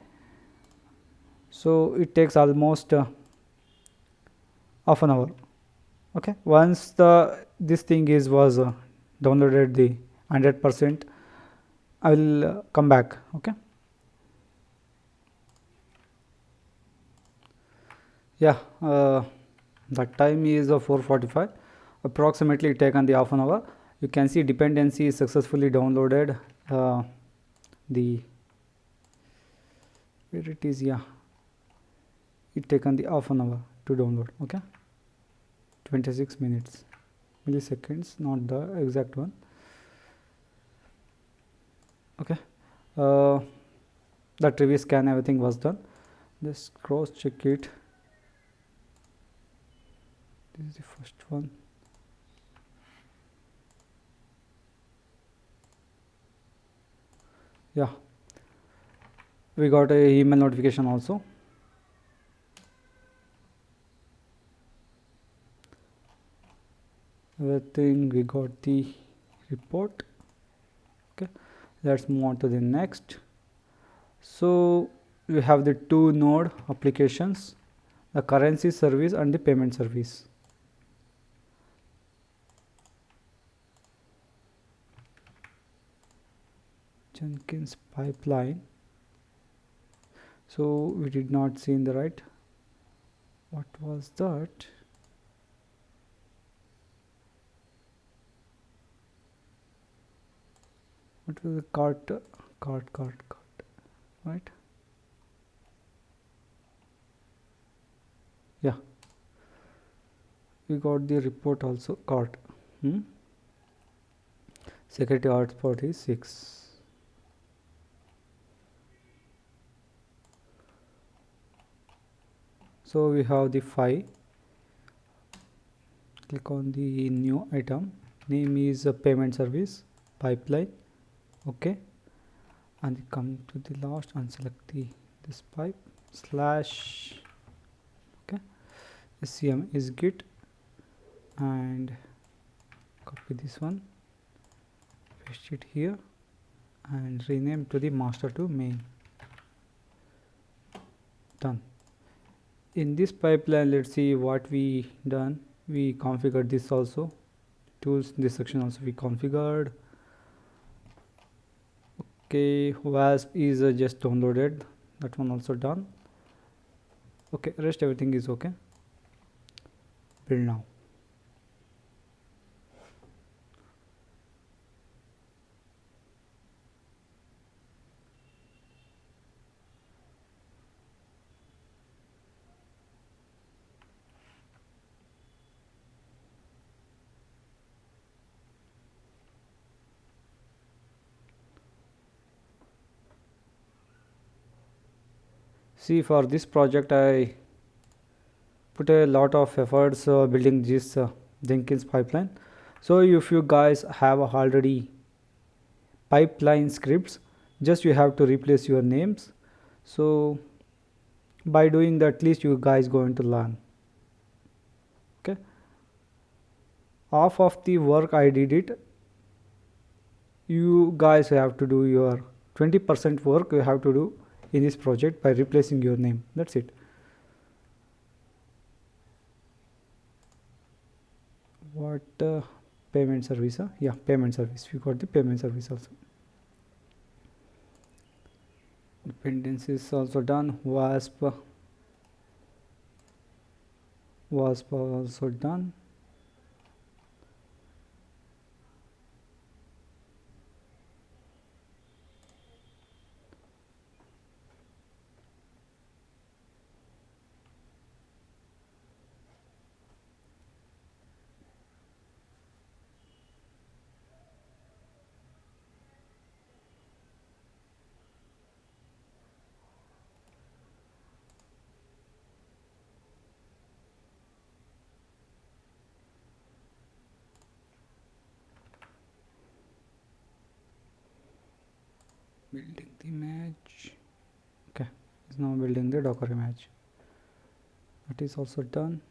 So it takes almost half an hour. Okay, once this thing was downloaded the 100%, I will come back. Okay. Yeah, that time is 4:45. Approximately taken the half an hour. You can see dependency is successfully downloaded. The where it is, yeah, it taken the half an hour to download. Okay, 26 minutes milliseconds, not the exact one. Okay, the Trivy scan, everything was done. Let's cross check it. This is the first one. Yeah, we got a email notification also. Everything, we got the report. Okay, let's move on to the next. So we have the 2 node applications, the currency service and the payment service. Jenkins pipeline. So we did not see in the right. What was that? What was the cart, right? Yeah, we got the report also. Cart. Security hotspot is 6. So we have the 5. Click on the new item. Name is a payment service pipeline. Okay, and come to the last and select this pipe slash. Okay, SCM is git, and copy this one, paste it here, and rename to the master to main. Done. In this pipeline, let's see what we done. We configured this also. Tools, this section also we configured. Okay, WASP is just downloaded, that one also done. Okay, rest everything is okay. Build now. See, for this project I put a lot of efforts building this Jenkins pipeline. So if you guys have already pipeline scripts, just you have to replace your names. So By doing that, at least you guys going to learn. Okay, half of the work I did it, you guys have to do your 20% work you have to do in this project by replacing your name. That's it. What payment service? Yeah, payment service. We got the payment service also. Dependency is also done. wasp also done. Building the image. Okay, it's now building the Docker image. That is also done.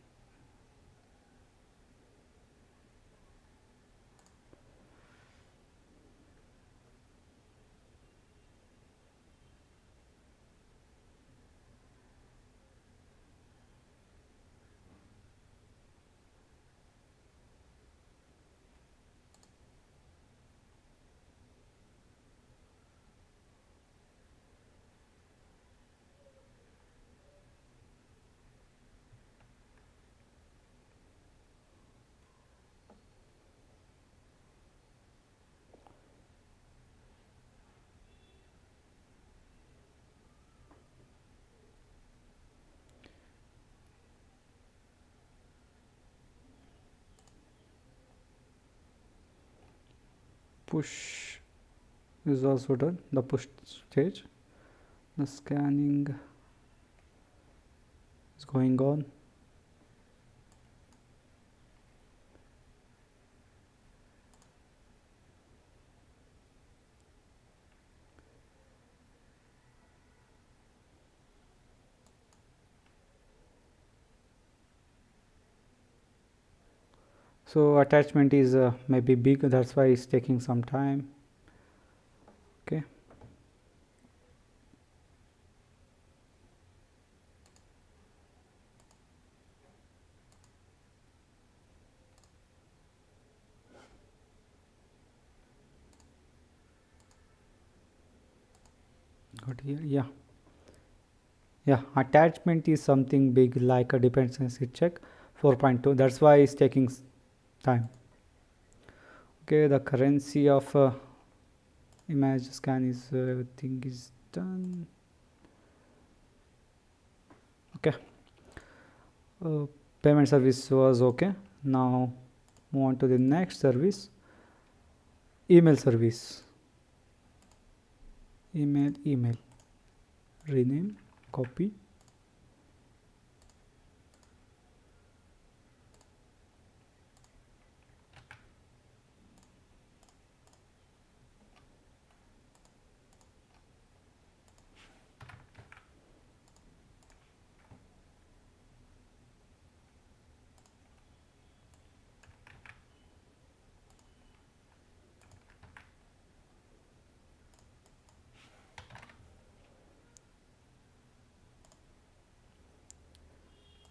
Push is also done, the push stage. The scanning is going on. So attachment is maybe big, that's why it's taking some time. Okay, got here. Yeah, attachment is something big like a dependency check 4.2, that's why it's taking time. Okay, the currency of image scan is everything is done. Okay, payment service was okay. Now move on to the next service, email service. Email rename, copy,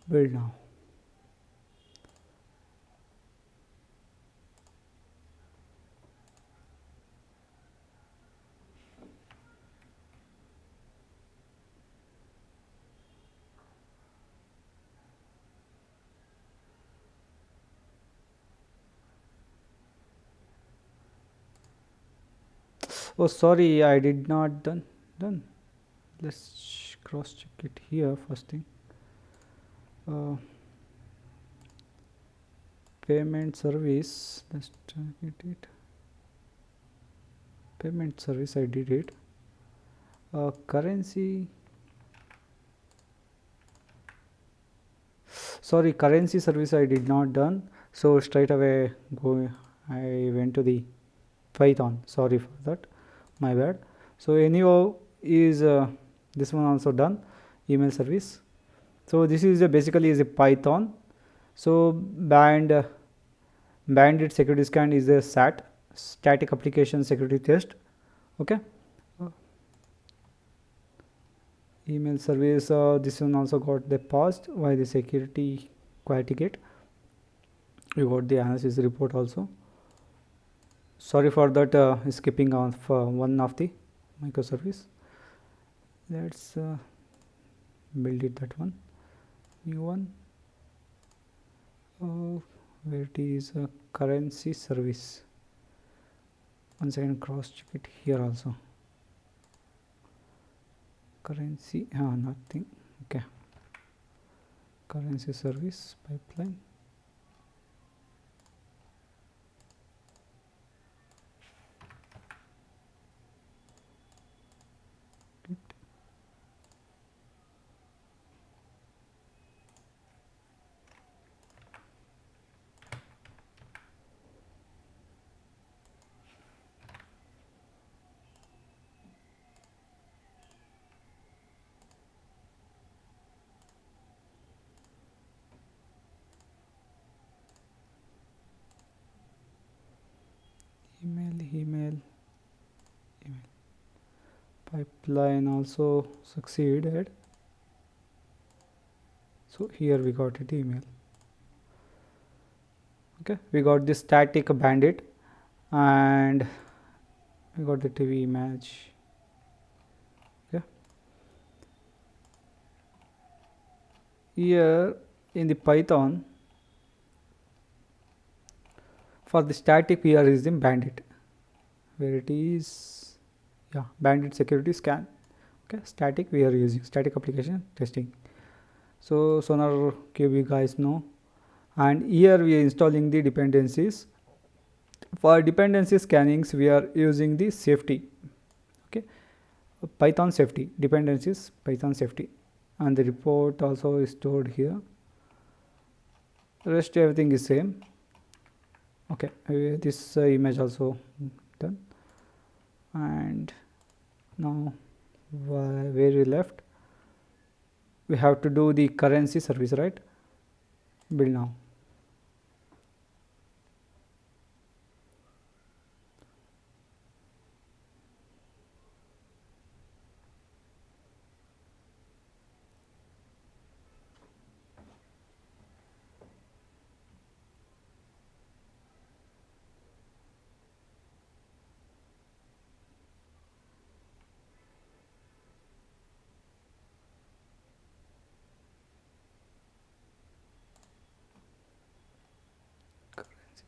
build now. Oh sorry, I did not done. Let's cross check it here first thing. Payment service, let's target it. Payment service I did it. Currency, sorry, currency service I did not done, so straight away I went to the Python, sorry for that, my bad. So anyhow is this one also done. email service. So this is basically is a Python. So Bandit security scan is a static application security test. Okay. Email service, this one also got the paused. Why the security quality gate? We got the analysis report also. Sorry for that, skipping on for one of the microservice. Let's build it, that one, new one. Where it is currency service. Once again cross check it here also. Currency, nothing. Okay, currency service pipeline. Email pipeline also succeeded. So here we got it, email. Okay, we got the static bandit and we got the Trivy image. Okay, here in the Python, for the static we are using bandit, where it is, yeah, bandit security scan. Okay, static we are using static application testing. So SonarQube you guys know, and here we are installing the dependencies. For dependency scannings we are using the safety. Okay, Python safety dependencies, Python safety, and the report also is stored here. Rest everything is same. Okay, this image also done. And now where we left, we have to do the currency service, right? Build now.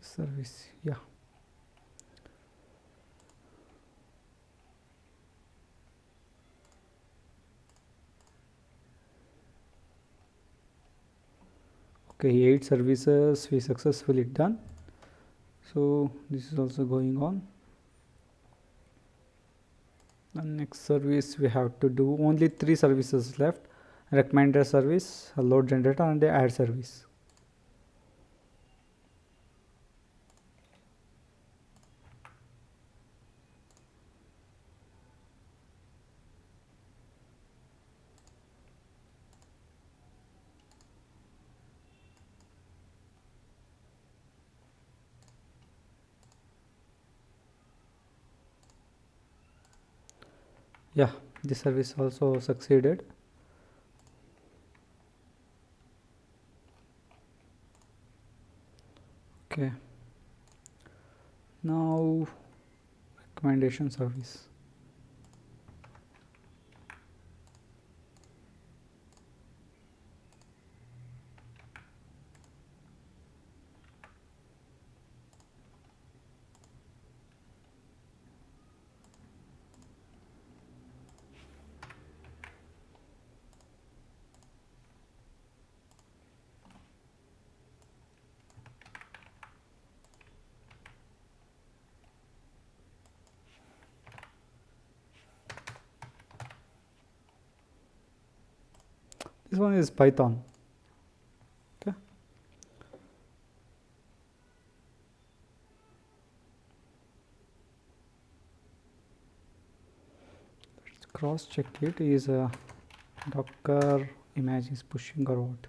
Service, yeah. Okay, 8 services we successfully done. So this is also going on. The next service we have to do only 3 services left: recommender service, a load generator, and the add service. Yeah, this service also succeeded. Okay, now recommendation service. This one is Python. Okay, let's cross check it. Is Docker image is pushing or what?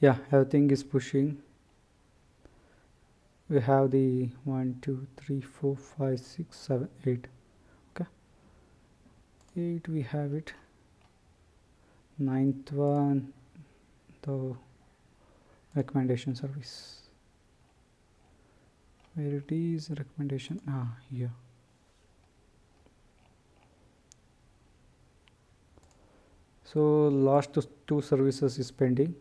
Yeah, everything is pushing. We have the 1 2 3 4 5 6 7 8. Okay, 8 we have it. Ninth one, the recommendation service. Where it is recommendation? Here. So last two services is pending.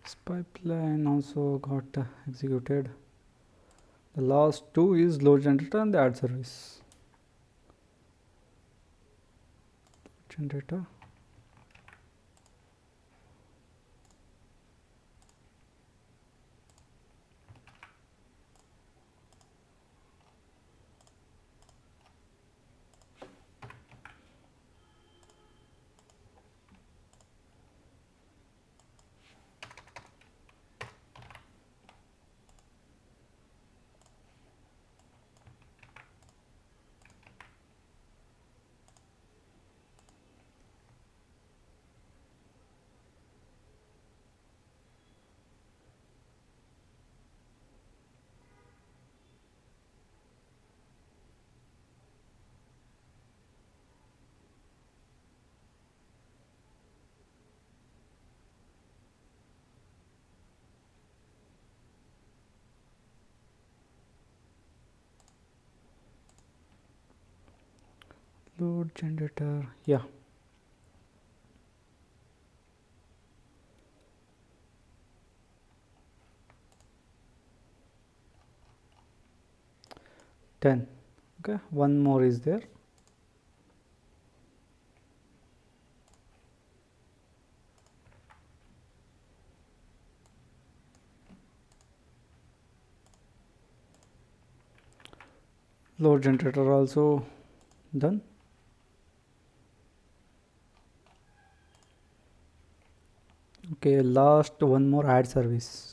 This pipeline also got executed. The last two is load generator and the add service. Generator. Load generator. Yeah. Ten. Okay. One more is there. Load generator also done. Okay, last one more add service.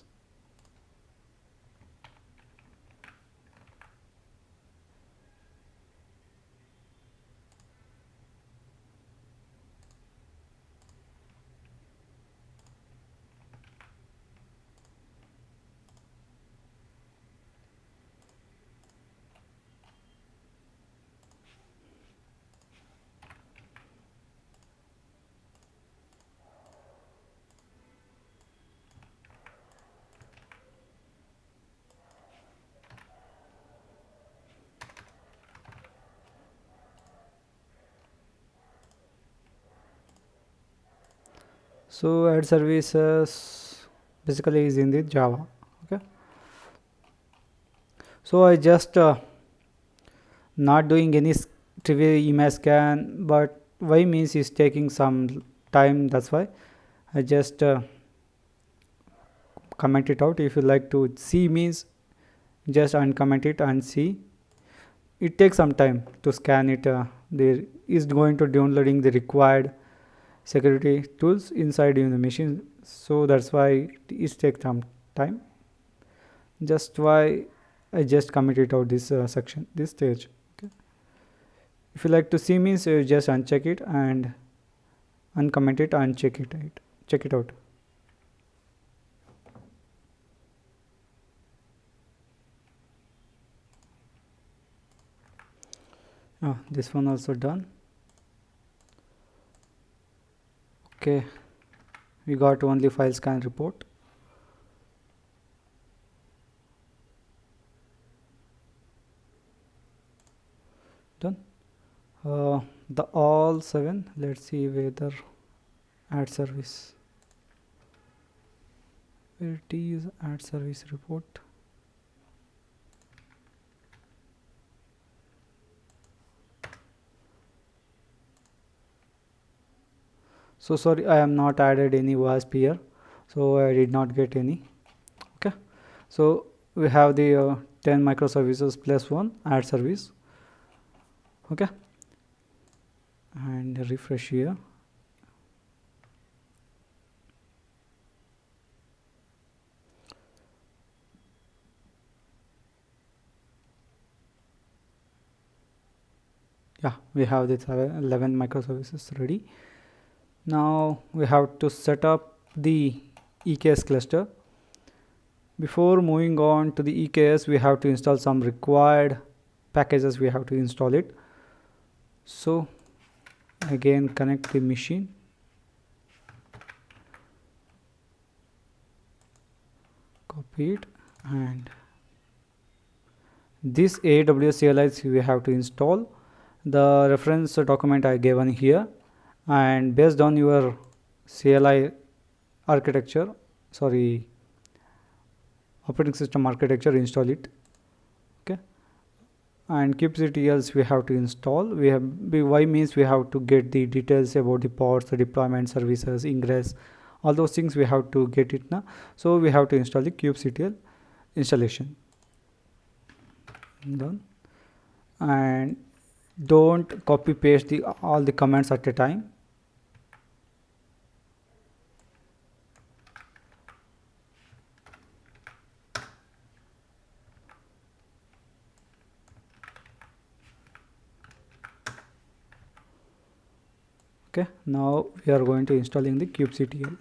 So add services basically is in the Java. Okay, so I just not doing any Trivy image scan, but why means is taking some time, that's why I just comment it out. If you like to see means just uncomment it and see. It takes some time to scan it. There is going to downloading the required security tools inside in the machine, so that's why it takes some time. Just why I just commented out this section, this stage. Okay, if you like to see means you just uncheck it and uncomment it and check it out. This one also done. Okay, we got only file scan report. Done. The all 7, let's see whether add service, where it is add service report. So sorry, I am not added any WASP here, so I did not get any. Okay, so we have the 10 microservices plus 1 add service. Okay, and refresh here. Yeah, we have the 11 microservices ready. Now we have to set up the EKS cluster. Before moving on to the EKS, we have to install some required packages. We have to install it. So again, connect the machine. Copy it, and this AWS CLI we have to install. The reference document I given here, and based on your CLI architecture, sorry, operating system architecture, install it. Okay, and kubectls we have to install. We have why means we have to get the details about the pods, the deployment services, ingress, all those things we have to get it now. So we have to install the kubectl installation. Done. And don't copy paste all the commands at a time. Okay, now we are going to installing the kubectl.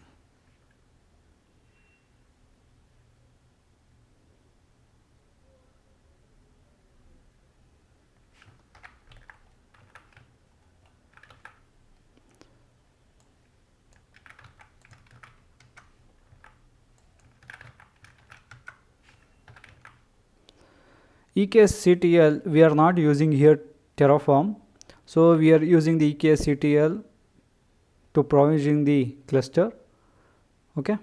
EKSCTL, we are not using here Terraform, so we are using the EKSCTL to provision the cluster. Okay,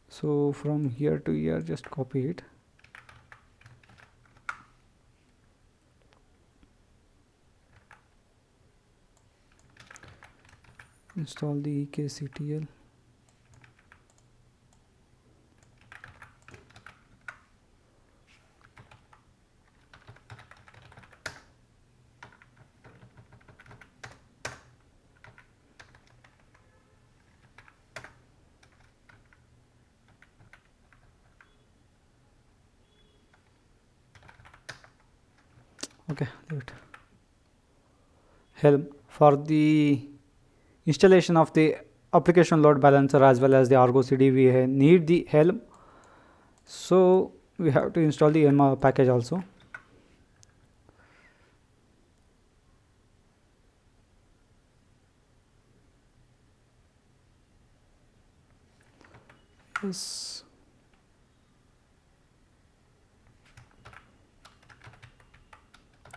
so from here to here, just copy it. Install the EKSCTL. Okay, leave it. Helm, for the installation of the application load balancer as well as the Argo CD, we need the Helm, so we have to install the Helm package also. Yes.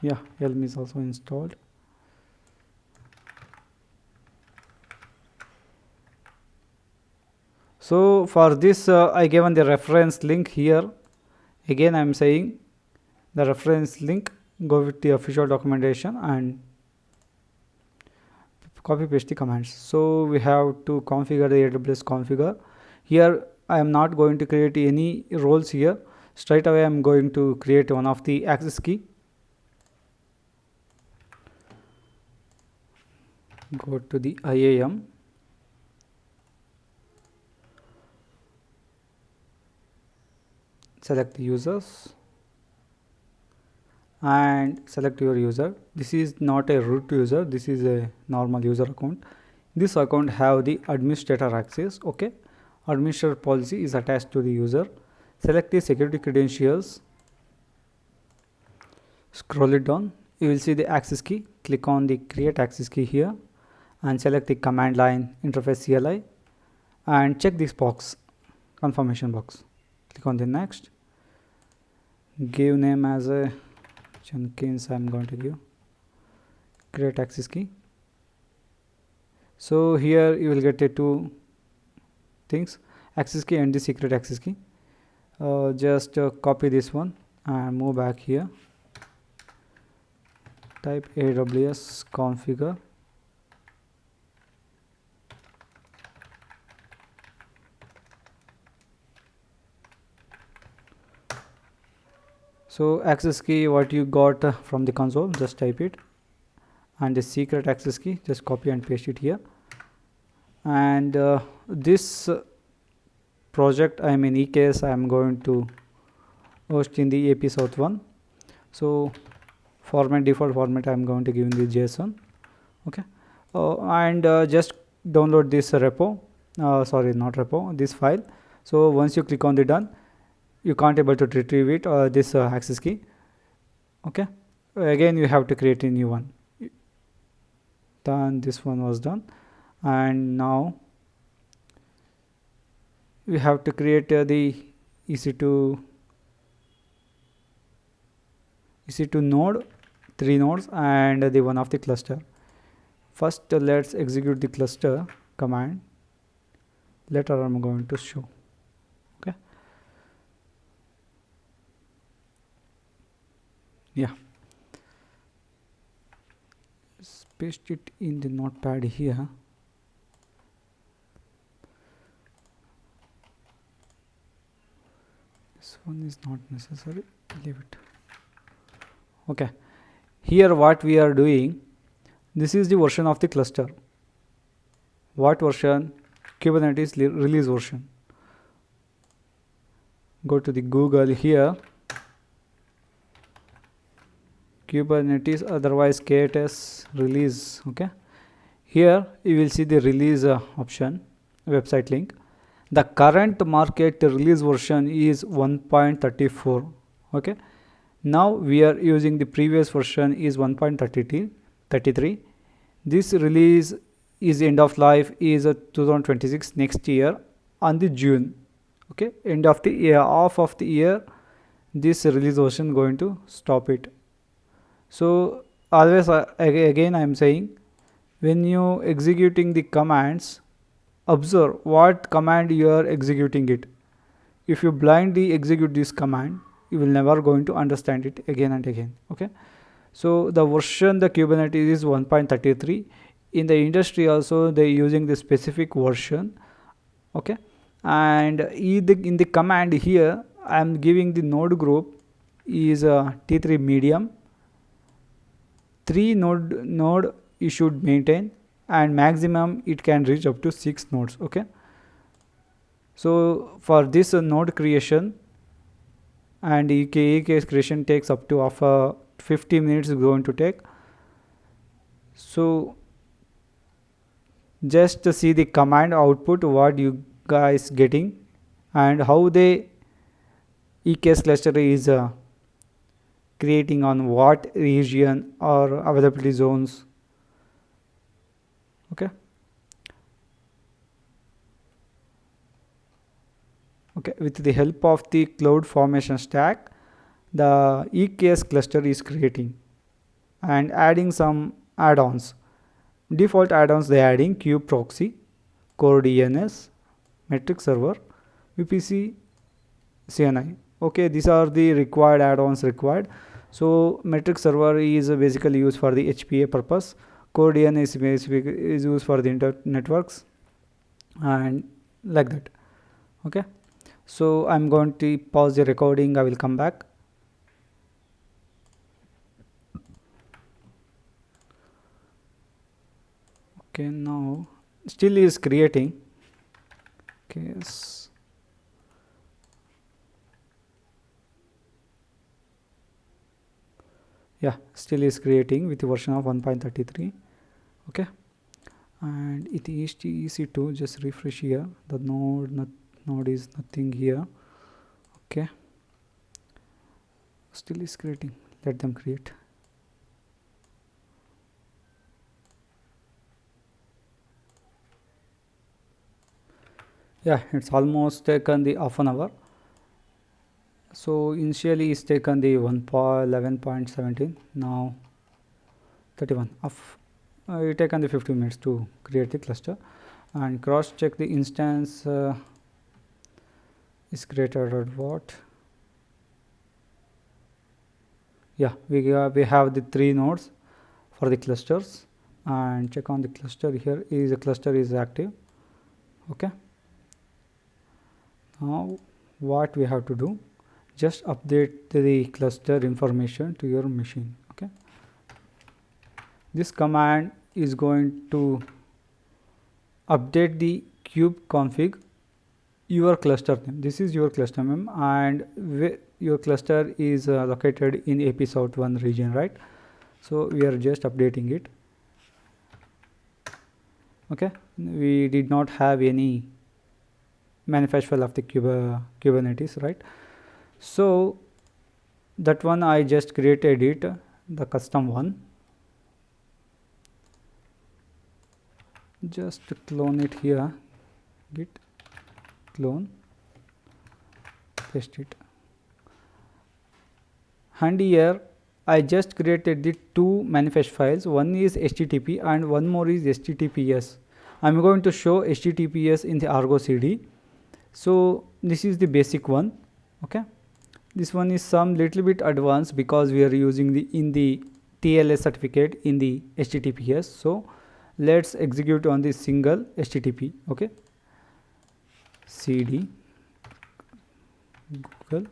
Yeah, Helm is also installed. So for this I given the reference link here. Again I am saying the reference link, go with the official documentation and copy paste the commands. So we have to configure the AWS configure. Here I am not going to create any roles here. Straight away I am going to create one of the access key. Go to the IAM. Select the users and select your user. This is not a root user, this is a normal user account. This account have the administrator access. Okay, administrator policy is attached to the user. Select the security credentials, scroll it down, you will see the access key. Click on the create access key here and select the command line interface CLI and check this box, confirmation box. Click on the next, give name as a Jenkins. I'm going to give, create access key. So here you will get two things, access key and the secret access key. Just copy this one and move back here, type AWS configure, so access key what you got from the console, just type it, and the secret access key just copy and paste it here. And this project, I mean EKS, I am going to host in the AP South 1. So format, default format, I am going to give in the JSON. Okay, and just download this repo, sorry, not repo, this file. So once you click on the done, you can't able to retrieve it, this access key. Okay, again you have to create a new one. Done, this one was done, and now we have to create the EC2 node, 3 nodes and the one of the cluster. First let's execute the cluster command. Later I'm going to show. Okay, yeah, let's paste it in the notepad here. This one is not necessary, leave it. Okay, here what we are doing, this is the version of the cluster. What version? Kubernetes release version. Go to the Google here, Kubernetes, otherwise KTS release. Okay, here you will see the release option, website link. The current market release version is 1.34. okay, now we are using the previous version is 1.33. This release is end of life is 2026, next year on the June. Okay, end of the year, half of the year, this release version going to stop it. So always again I am saying, when you executing the commands, observe what command you are executing it. If you blindly execute this command, you will never going to understand it again and again. Okay, so the version, the Kubernetes is 1.33. in the industry also they using the specific version. Okay, and in the command here I am giving the node group is T3 medium, 3 node you should maintain, and maximum it can reach up to 6 nodes. Okay, so for this node creation and EKS creation takes up to of 50 minutes going to take. So just to see the command output, what you guys getting and how the EKS cluster is creating on what region or availability zones. Okay, okay, with the help of the cloud formation stack, the EKS cluster is creating and adding some add-ons. Default add-ons they adding kube proxy, core DNS, metric server, VPC, CNI. Okay, these are the required add-ons required. So metric server is basically used for the HPA purpose. Core DNS is used for the networks and like that. Okay, so I'm going to pause the recording. I will come back. Okay, now still is creating. Okay, yeah, still is creating with the version of 1.33. okay, and it is EC2. just refresh here, the node is nothing here. Okay, still is creating, let them create. Yeah, it's almost taken the half an hour. So initially it's taken the 1.11.17, now 31 of it taken the 15 minutes to create the cluster, and cross check the instance is created at what. Yeah, we have the 3 nodes for the clusters, and check on the cluster. Here is the cluster is active. Okay, now what we have to do, just update the cluster information to your machine. Okay, this command is going to update the kube config your cluster name. This is your cluster name, and your cluster is located in AP South 1 region, right? So we are just updating it. Okay, we did not have any manifest file of the Kubernetes, right? So that one I just created it, the custom one. Just clone it here, git clone, paste it, and here I just created the 2 manifest files. One is HTTP and one more is HTTPS. I'm going to show HTTPS in the Argo CD. So this is the basic one. Okay, this one is some little bit advanced because we are using the TLS certificate in the HTTPS. So let's execute on the single HTTP. Okay, cd google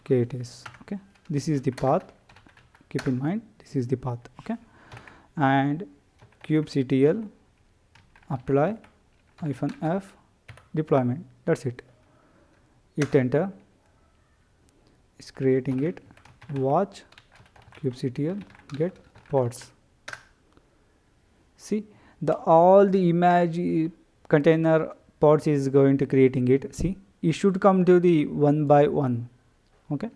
KTS. Okay, this is the path, keep in mind this is the path. Okay, and kubectl apply -f deployment, that's it. Hit enter, is creating it. Watch kubectl get pods. See, all the image container pods is going to creating it. See, it should come to the 1 by 1. Okay,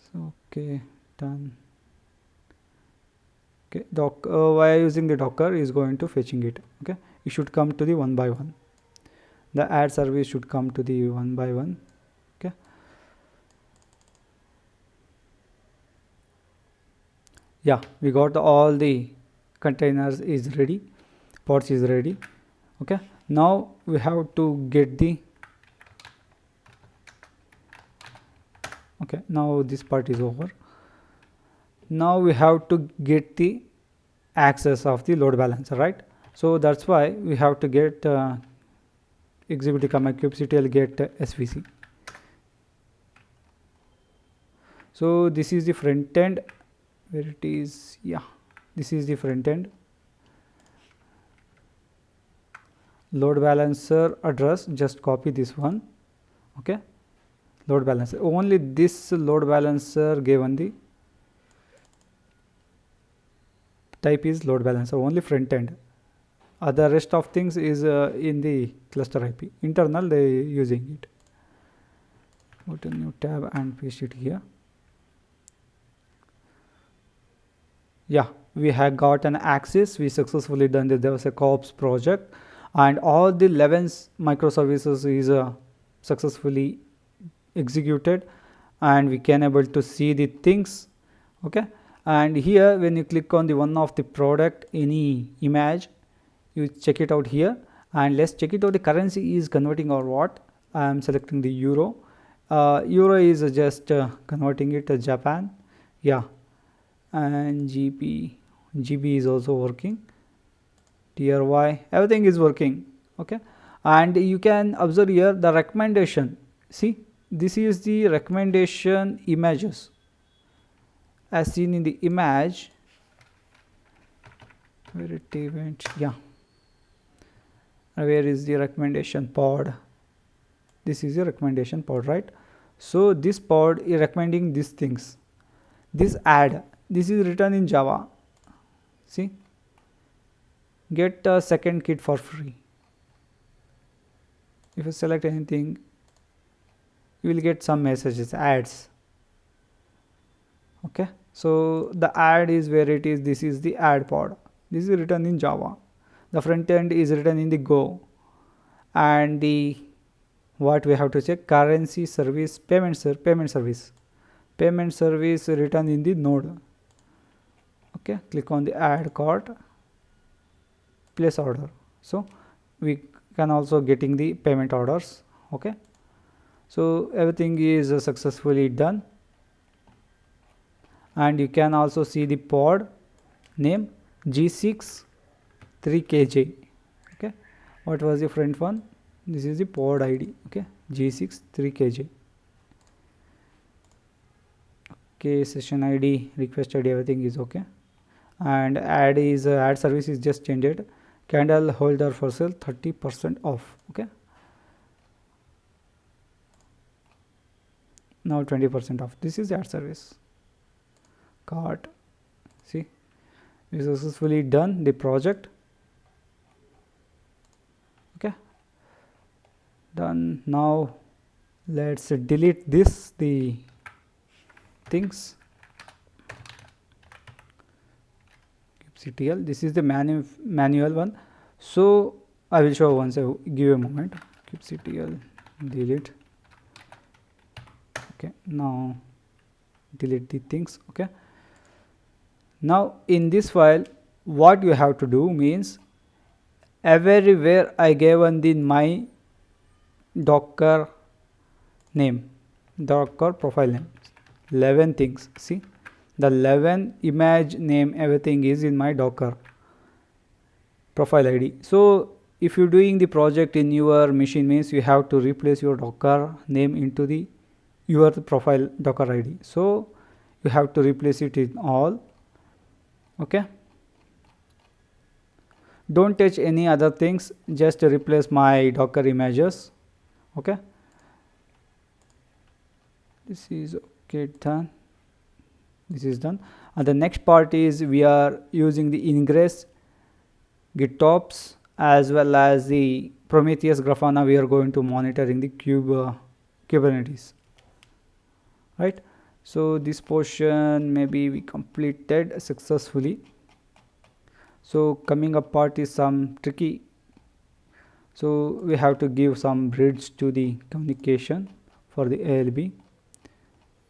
so okay, done. Okay, while using the Docker is going to fetching it. Okay, it should come to the 1 by 1. The add service should come to the 1 by 1. Okay, yeah, we got all the containers is ready, pods is ready. Okay, now we have to get the, okay, now this part is over. Now we have to get the access of the load balancer, right? So that's why we have to get execute the command kubectl get svc. So this is the front end, where it is. Yeah, this is the front end. Load balancer address, just copy this one. Okay, load balancer, only this load balancer given the type is load balancer, only front end. Other rest of things is in the cluster IP internal, they using it. Go to new tab and paste it here. Yeah, we have got an access. We successfully done the DevSecOps project, and all the 11 microservices is successfully executed, and we can able to see the things. Okay, and here when you click on the one of the product, any image, you check it out here, and let's check it out the currency is converting or what. I am selecting the euro. Euro is just converting it to Japan. Yeah, and GB is also working. TRY, everything is working. Okay, and you can observe here the recommendation. See, this is the recommendation images as seen in the image, where it went. Yeah, where is the recommendation pod? This is the recommendation pod, right? So this pod is recommending these things. This add, this is written in Java. See, get a second kit for free. If you select anything, you will get some messages, ads. Okay, so the add is where it is. This is the add pod. This is written in Java. The front end is written in the Go, and the what we have to check, currency service, payment service written in the Node. Okay, click on the add cart, place order. So we can also getting the payment orders. Okay, so everything is successfully done, and you can also see the pod name G6 3kj. Okay, what was the front one? This is the pod ID. Okay, G6 3kj. Okay, session ID, request ID, everything is okay. And add is add service is just changed. Candle holder for sale 30% off. Okay, now 20% off. This is add service. Cart. See, we successfully done the project. Okay, done. Now let's delete the things. kubectl, this is the manual one, so I will show once. I give a moment. kubectl delete. Okay, now delete the things. Okay, now in this file what you have to do means, everywhere I given the my docker name, docker profile name, 11 things. See, the 11 image name, everything is in my docker profile ID. So if you're doing the project in your machine, means you have to replace your docker name into the your profile docker ID. So you have to replace it in all. Okay, don't touch any other things, just replace my docker images. Okay, this is okay, done. This is done. And the next part is we are using the Ingress GitOps as well as the Prometheus Grafana. We are going to monitoring the Kubernetes, right? So this portion maybe we completed successfully. So coming up part is some tricky. So we have to give some bridge to the communication for the ALB.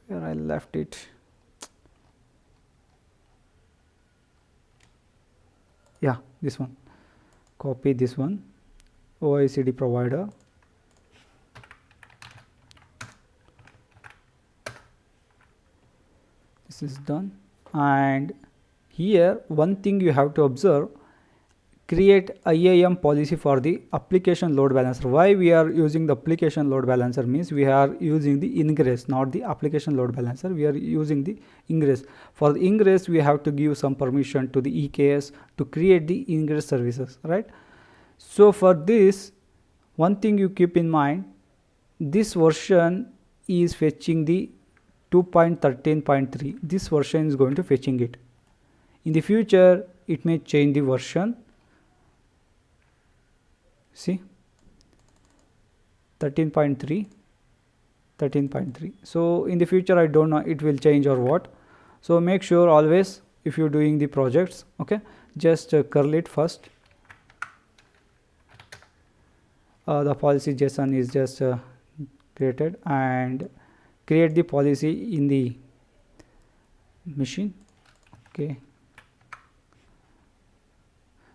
Where I left it. Yeah, this one. Copy this one. OICD provider. This is done. And here one thing you have to observe, create IAM policy for the application load balancer. Why we are using the application load balancer means we are using the ingress, not the application load balancer. We are using the ingress. For the ingress we have to give some permission to the EKS to create the ingress services, right? So for this, one thing you keep in mind, this version is fetching the 2.13.3. this version is going to fetching it. In the future it may change the version. See, 13.3. So in the future I don't know it will change or what. So make sure always if you're doing the projects, okay, just curl it first. The policy JSON is just created, and create the policy in the machine. Okay,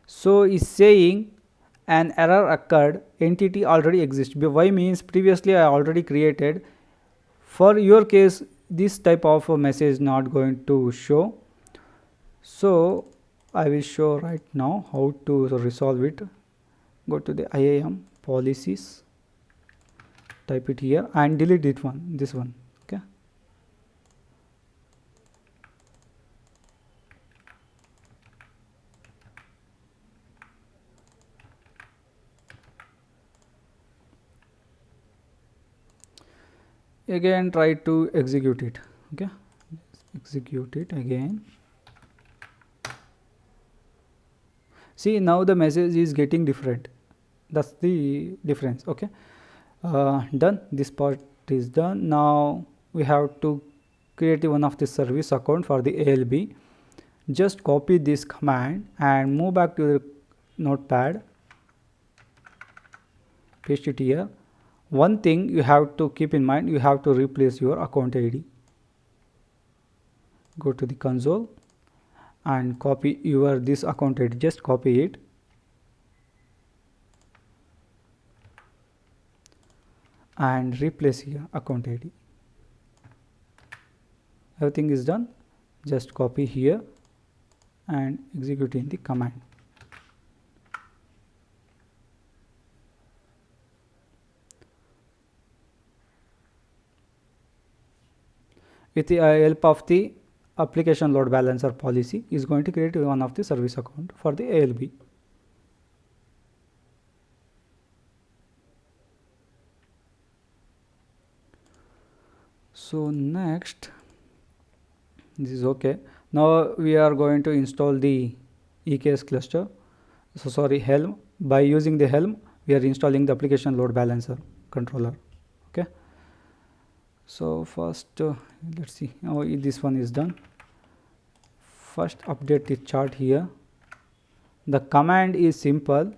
so it's saying an error occurred, entity already exists. Why means previously I already created. For your case this type of a message not going to show, so I will show right now how to resolve it. Go to the IAM policies, type it here and delete it this one. Okay, again try to execute it. Okay, execute it again. See, now the message is getting different. That's the difference. Okay, done. This part is done. Now we have to create one of the service account for the ALB. Just copy this command and move back to the notepad, paste it here. One thing you have to keep in mind, you have to replace your account ID. Go to the console and copy your this account ID, just copy it and replace here account ID. Everything is done, just copy here and execute in the command. With the help of the application load balancer policy is going to create one of the service account for the ALB. So next, this is okay. Now we are going to install the EKS cluster. So sorry, Helm. By using the Helm, we are installing the application load balancer controller. Okay. So first, let's see. Oh, this one is done. First, update the chart here. The command is simple.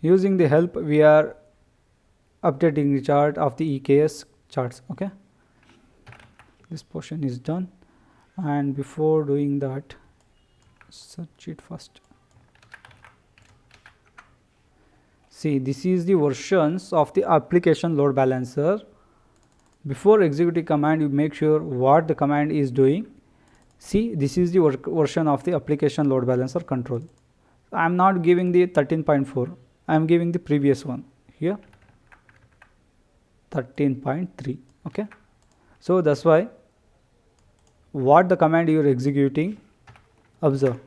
Using the help, we are updating the chart of the EKS charts. Okay. This portion is done, and before doing that, search it first. See, this is the versions of the application load balancer. Before executing command, you make sure what the command is doing. See, this is the version of the application load balancer control. I am not giving the 13.4. I am giving the previous one here, 13.3. Okay. So that's why what the command you are executing, observe.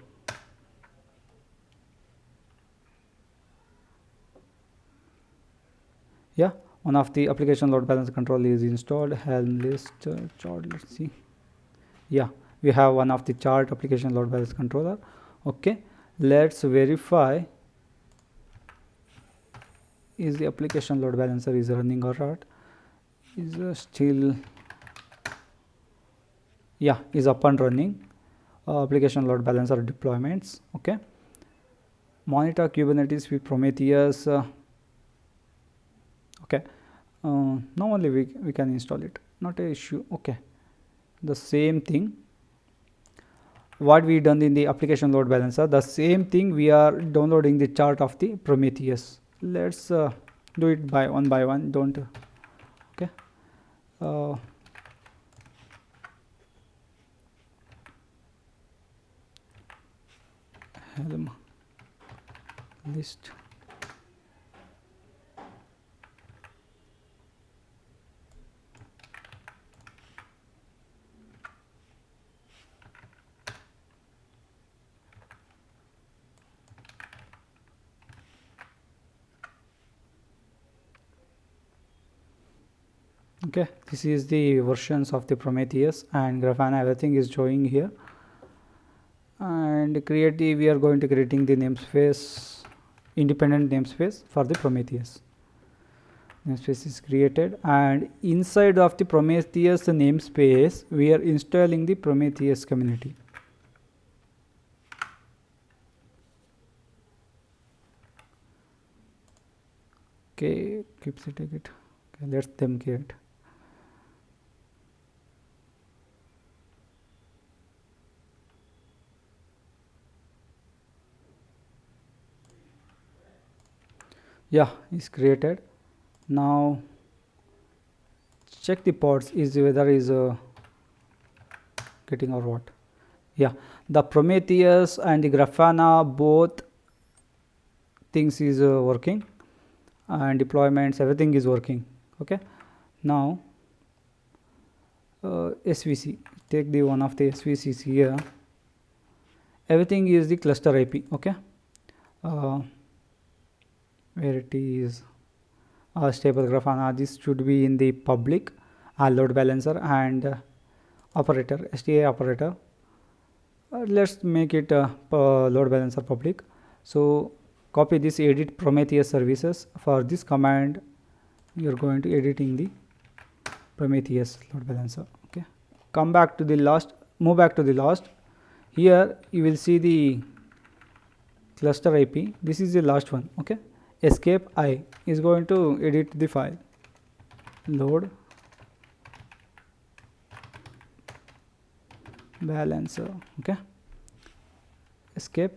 Yeah, one of the application load balancer control is installed. Helm list chart. Let's see. Yeah, we have one of the chart application load balancer controller. Okay, let's verify is the application load balancer is running or not. Is still, yeah, is up and running. Application load balancer deployments. Okay, monitor Kubernetes with Prometheus. Okay, now only we can install it, not a issue. Okay, the same thing what we done in the application load balancer, the same thing we are downloading the chart of the Prometheus. Let's do it by one. Don't okay. Helm list. Okay, this is the versions of the Prometheus and Grafana. Everything is showing here. And we are going to creating the namespace, independent namespace for the Prometheus. Namespace is created, and inside of the Prometheus namespace we are installing the Prometheus community. Okay, keeps it. Okay, let them create. Yeah, is created. Now check the pods is whether is getting or what. Yeah, the Prometheus and the Grafana both things is working, and deployments, everything is working. Okay, now SVC, take the one of the SVCs here. Everything is the cluster IP. Okay, where it is stable Grafana, this should be in the public load balancer and operator, STA operator. Let's make it load balancer public. So copy this, edit Prometheus services. For this command you are going to edit in the Prometheus load balancer. Okay, come back to the last, move back to the last. Here you will see the cluster IP. This is the last one. Okay, escape I is going to edit the file. Load balancer. Okay, escape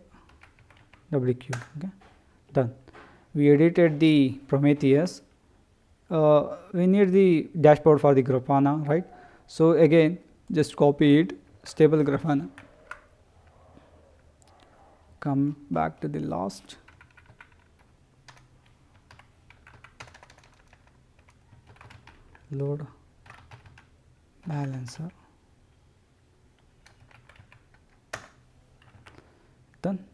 WQ. Okay, done. We edited the Prometheus. We need the dashboard for the Grafana, right? So again, just copy it, stable Grafana. Come back to the last. Load balancer. Done.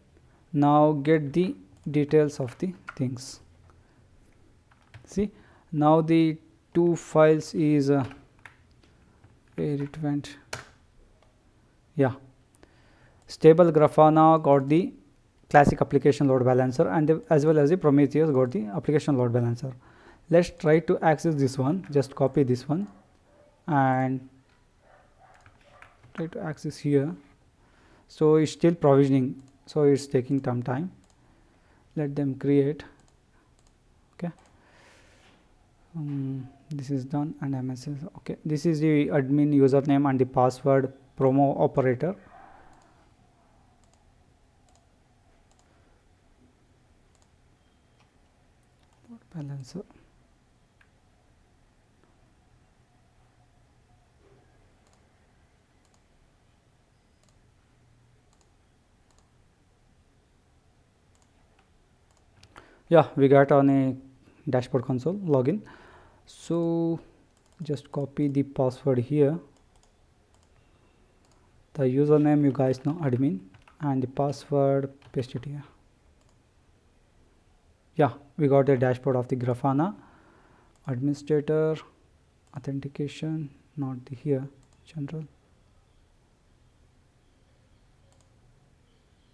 Now get the details of the things. See, now the two files is where it went. Yeah, stable Grafana got the classic application load balancer, and as well as the Prometheus got the application load balancer. Let's try to access this one. Just copy this one and try to access here. So it's still provisioning, so it's taking some time. Let them create. Okay, this is done, and MSS. Okay, this is the admin username and the password promo operator. Load balancer. Yeah, we got on a dashboard console login. So just copy the password here. The username you guys know, admin, and the password paste it here. Yeah, we got a dashboard of the Grafana. Administrator, authentication, not the here, general.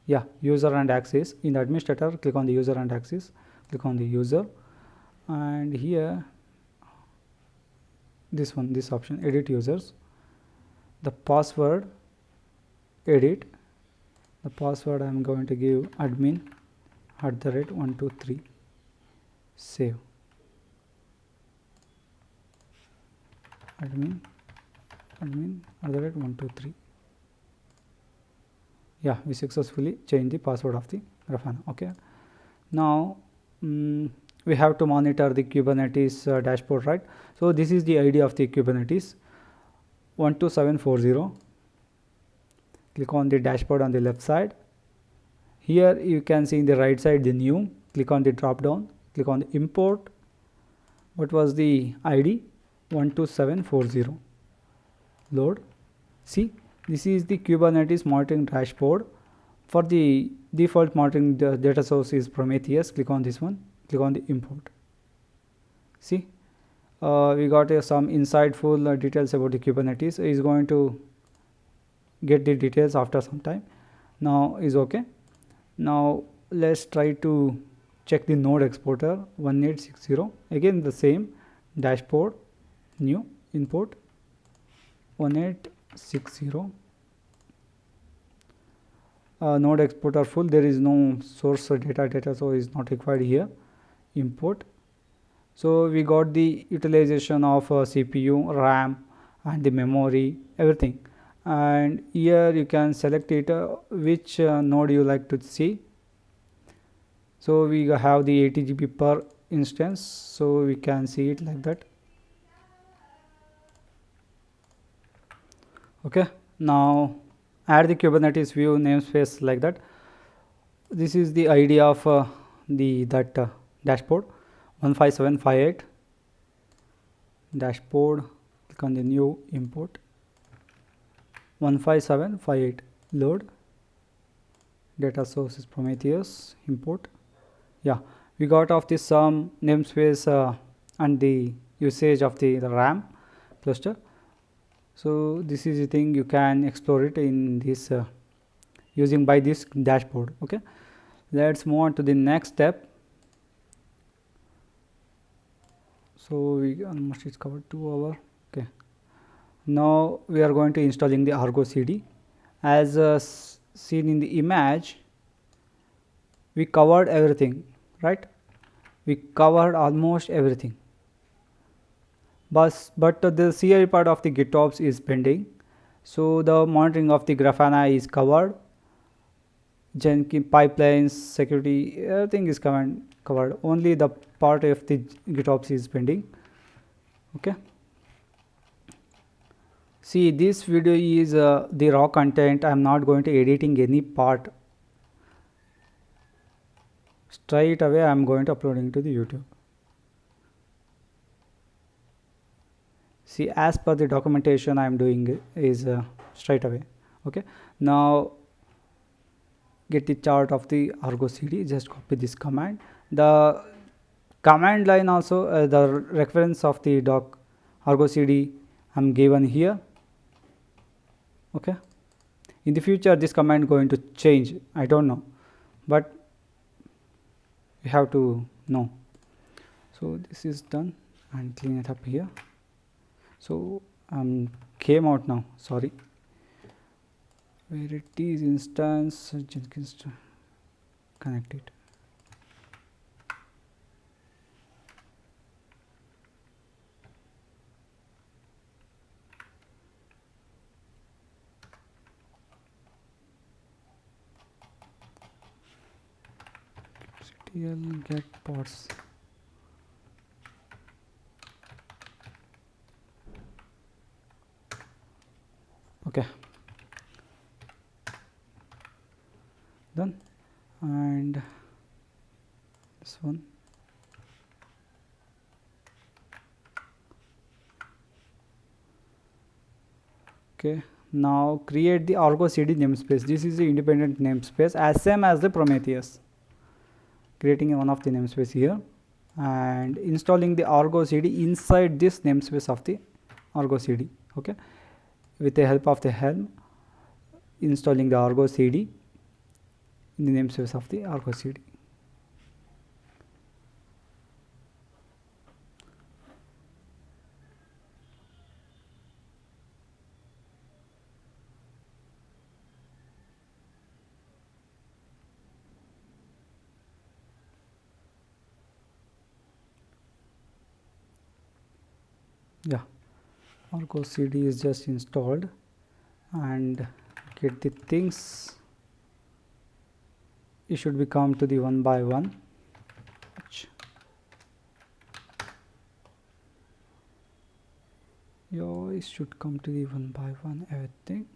Yeah, user and access. In the administrator, click on the user and access, click on the user, and here this one, this option, edit users. The password, edit. The password I am going to give admin @123. Save. Admin @123. Yeah, we successfully changed the password of the Grafana. Okay, now we have to monitor the Kubernetes dashboard, right? So this is the ID of the Kubernetes 12740. Click on the dashboard on the left side. Here you can see in the right side the new. Click on the drop down, click on the import. What was the ID? 12740. Load. See, this is the Kubernetes monitoring dashboard. For the default monitoring data source is Prometheus. Click on this one, click on the import. See, we got some insightful details about the Kubernetes. Is going to get the details after some time. Now is okay. Now let's try to check the node exporter 1860. Again the same dashboard, new, import 1860. Node exporter full, there is no source data, so is not required here. Import. So we got the utilization of CPU, RAM, and the memory, everything. And here you can select it which node you like to see. So we have the 80 GB per instance, so we can see it like that. Okay, now add the Kubernetes view namespace like that. This is the ID of dashboard 15758 dashboard. Click on the new, import 15758. Load. Data source is Prometheus. Import. Yeah, we got of this some namespace and the usage of the RAM cluster. So this is the thing, you can explore it in this using by this dashboard. Okay, let's move on to the next step. So we almost it's covered 2 hours. Okay, Now we are going to installing the Argo CD. As seen in the image, we covered everything, right? We covered almost everything. But the CI part of the GitOps is pending. So the monitoring of the Grafana is covered. Jenkins Pipelines, security, everything is covered. Only the part of the GitOps is pending. Okay. See, this video is the raw content. I am not going to editing any part. Straight away I am going to uploading to the YouTube. See, as per the documentation I am doing is straight away. Okay. Now get the chart of the Argo CD. Just copy this command. The command line also, the reference of the doc Argo CD I am given here. Okay. In the future this command going to change, I don't know, but you have to know. So this is done, and clean it up here. So came out now, sorry, where it is instance Jenkins connect it. Get pods. Okay, done. And this one, okay. Now create the Argo CD namespace. This is the independent namespace as same as the Prometheus. Creating one of the namespace here and installing the Argo CD inside this namespace of the Argo CD. Okay, with the help of the Helm, installing the Argo CD in the namespace of the Argo CD. Yeah, Argo CD is just installed, and get the things. It should be come to the one by one. It should come to the one by one everything.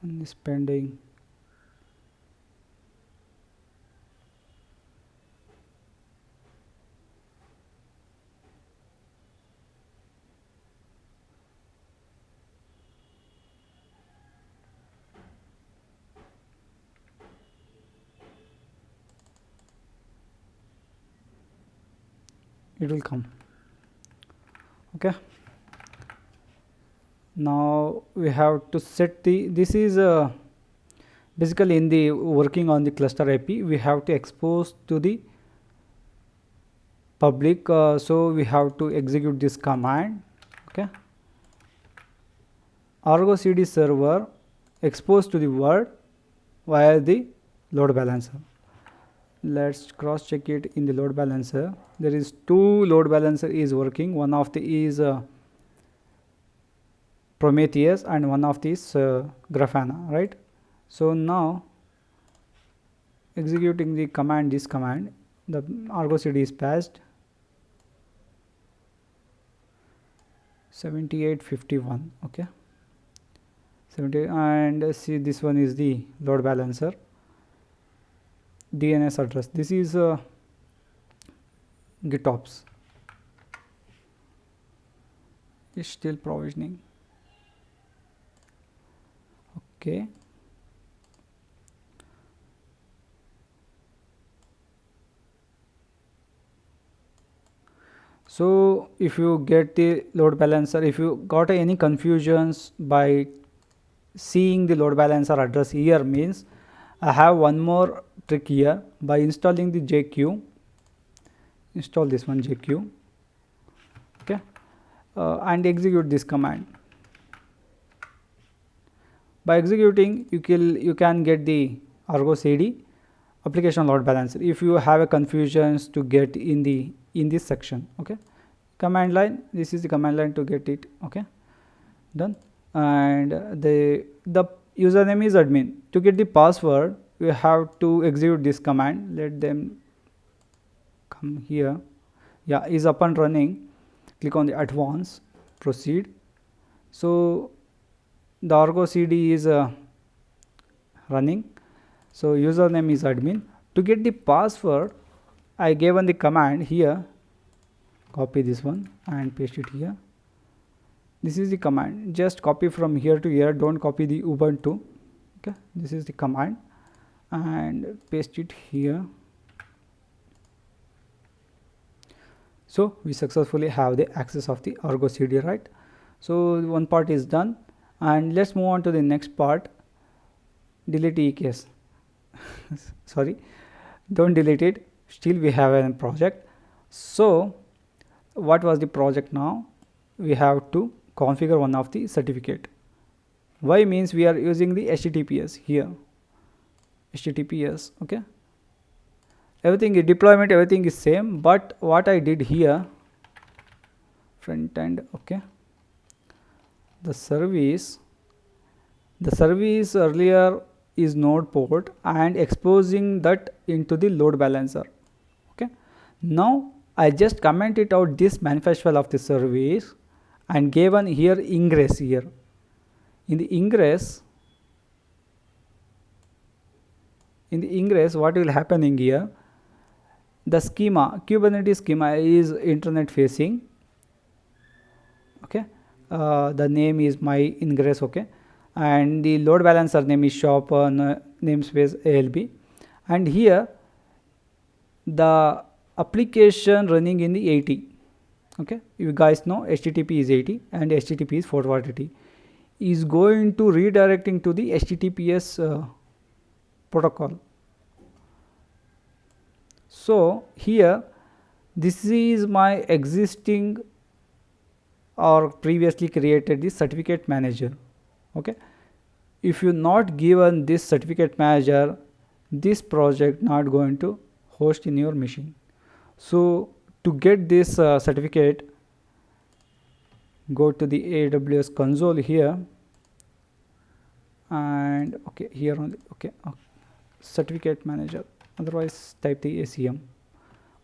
And is pending. It will come. Okay, now we have to set the, this is basically in the working on the cluster IP, we have to expose to the public, so we have to execute this command. Okay, Argo CD server exposed to the world via the load balancer. Let's cross check it in the load balancer. There is two load balancer is working. One of the is Prometheus and one of these Grafana, right? So now executing the command, this command, the Argo CD is passed 7851. Okay, 70, and see this one is the load balancer DNS address. This is GitOps. Is still provisioning. Okay, so if you get the load balancer, if you got any confusions by seeing the load balancer address here, means I have one more trick here. By installing the JQ, install this one JQ, okay, and execute this command. By executing, you can get the Argo CD application load balancer if you have a confusions to get in this section. Okay, command line, this is the command line to get it. Okay, done. And the username is admin. To get the password, you have to execute this command. Let them come here. Yeah, is up and running. Click on the advanced, proceed. So the Argo CD is running. So username is admin. To get the password, I given the command here. Copy this one and paste it here. This is the command. Just copy from here to here. Don't copy the Ubuntu. Okay, this is the command and paste it here. So we successfully have the access of the Argo CD, right? So one part is done, and let's move on to the next part. Delete EKS. Sorry, don't delete it. Still we have a project. So what was the project now? We have to configure one of the certificate. Why means we are using the HTTPS here. HTTPS, okay. Everything is deployment, everything is same, but what I did here, front end, okay. The service earlier is node port and exposing that into the load balancer. Okay. Now I just commented out this manifest file of the service and given here ingress here. In the ingress, what will happening here? The schema, Kubernetes schema is internet facing. Okay. The name is my ingress. Okay. And the load balancer name is shop namespace ALB, and here the application running in the 80. Okay, you guys know HTTP is 80 and HTTP is 440, is going to redirecting to the HTTPS protocol. So here this is my existing or previously created the certificate manager. Okay, if you not given this certificate manager, this project not going to host in your machine. So to get this certificate, go to the AWS console here, and okay, here only, okay, certificate manager, otherwise type the ACM.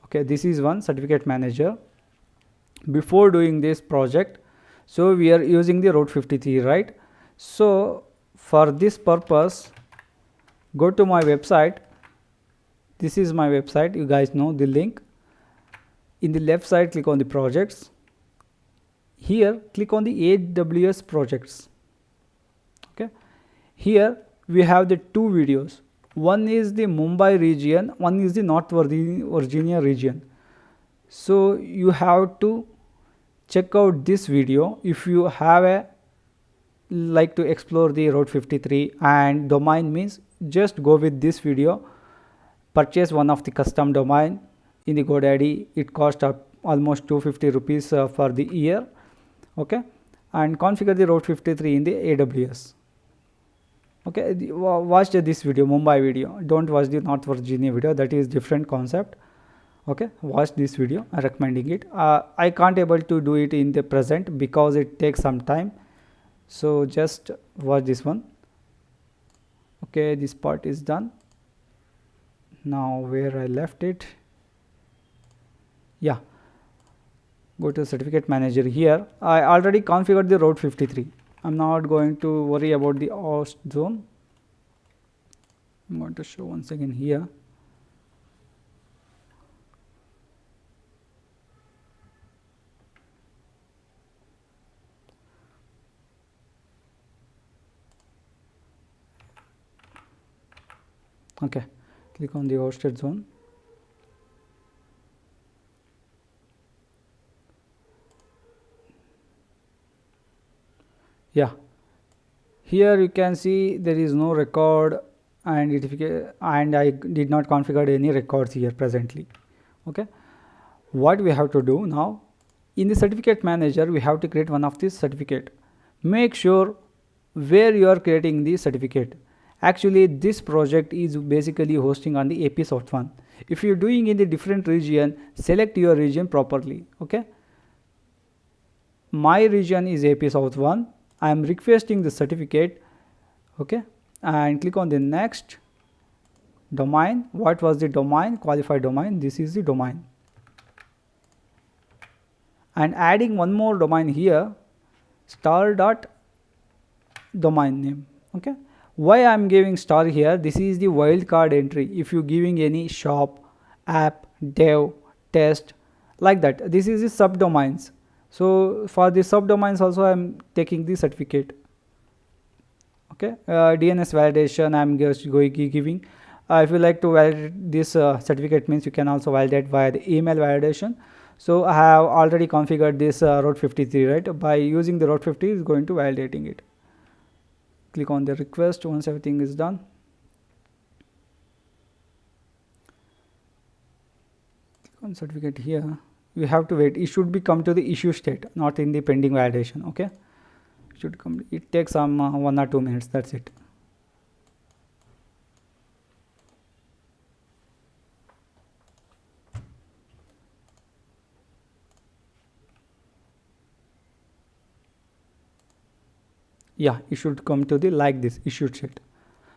Okay, this is one certificate manager. Before doing this project, so we are using the Route 53, right? So for this purpose, go to my website. This is my website, you guys know the link. In the left side, click on the projects. Here click on the AWS projects. Okay, here we have the two videos. One is the Mumbai region, one is the North Virginia region. So you have to check out this video if you have a like to explore the Route 53 and domain means just go with this video. Purchase one of the custom domain in the GoDaddy. It cost almost 250 rupees for the year. Okay, and configure the Route 53 in the AWS. Okay, watch this video, Mumbai video. Don't watch the North Virginia video, that is different concept. Okay, watch this video, I'm recommending it. I can't able to do it in the present because it takes some time. So just watch this one. Okay, this part is done. Now where I left it, yeah, go to certificate manager. Here I already configured the Route 53. I'm not going to worry about the host zone. I'm going to show once again here. Okay, click on the hosted zone. Yeah, here you can see there is no record and I did not configure any records here presently. Okay, what we have to do now, in the certificate manager we have to create one of this certificate. Make sure where you are creating the certificate. Actually this project is basically hosting on the AP South 1. If you're doing in the different region, select your region properly. Okay, my region is AP South 1. I am requesting the certificate. Okay, and click on the next. Domain, what was the domain? Qualified domain. This is the domain, and adding one more domain here, star dot domain name. Okay, why I am giving star here? This is the wildcard entry. If you giving any shop, app, dev, test, like that, this is the subdomains. So for the subdomains also I am taking the certificate. Okay, DNS validation I am just giving. If you like to validate this certificate, means you can also validate via the email validation. So I have already configured this Route 53, right? By using the Route 50 is going to validating it. Click on the request once everything is done. Click on certificate here. You have to wait. It should be come to the issue state, not in the pending validation. Okay, it should come. It takes some 1 or 2 minutes. That's it. Yeah, it should come to the like this issued state.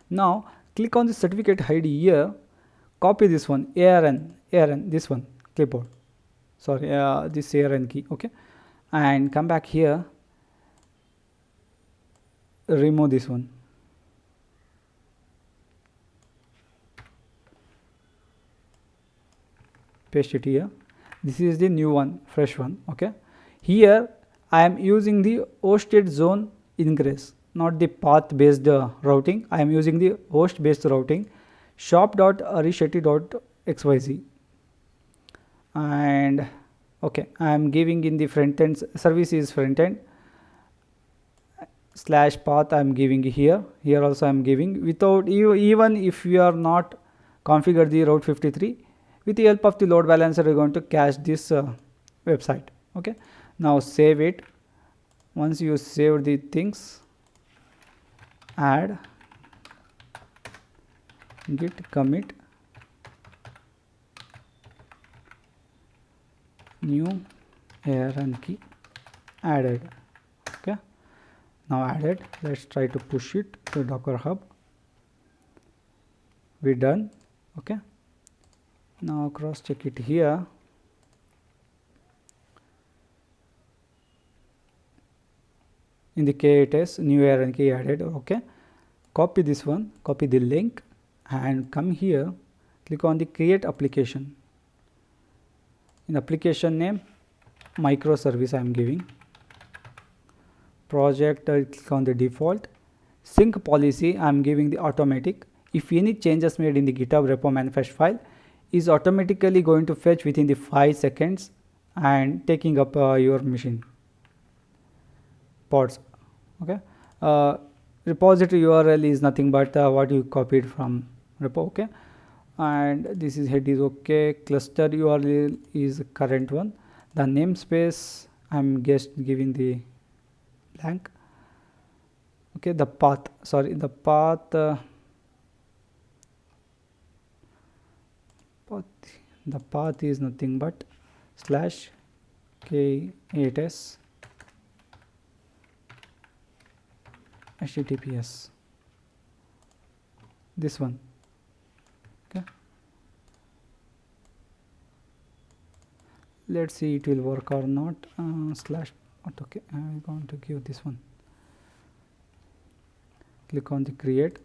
Now click on the certificate ID here, copy this one, ARN, this one, clipboard, sorry, this ARN key. Okay, and come back here, remove this one, paste it here. This is the new one, fresh one. Okay, here I am using the hosted zone ingress, not the path based routing. I am using the host based routing, shop.arishetty.xyz, and okay, I am giving in the front end services front end slash path. I am giving here also I am giving, without even if you are not configure the Route 53, with the help of the load balancer we are going to cache this website. Okay, now save it. Once you save the things, add git commit new ARN key added. Okay, now added. Let's try to push it to Docker Hub. We done. Okay, now cross check it here. Indicate as new ARN key added. Okay, copy this one, copy the link, and come here, click on the create application. In application name, microservice I am giving. Project, click on the default. Sync policy I am giving the automatic. If any changes made in the GitHub repo manifest file, is automatically going to fetch within the 5 seconds and taking up your machine pods. Okay, repository URL is nothing but what you copied from repo. Okay, and this is head is okay. Cluster URL is current one. The namespace I'm just giving the blank. Okay, the path, sorry, the path the path is nothing but slash k8s https, this one. Okay, let's see it will work or not. Slash, okay, I'm going to give this one. Click on the create.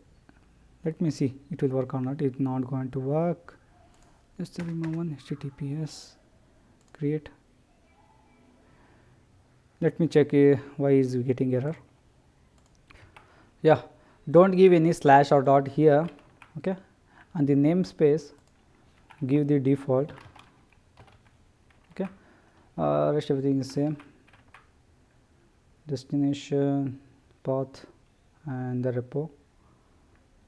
Let me see it will work or not. It's not going to work. Just remove one https create. Let me check why is getting error. Yeah, don't give any slash or dot here. Okay, and the namespace give the default. Okay, rest everything is same. Destination, path, and the repo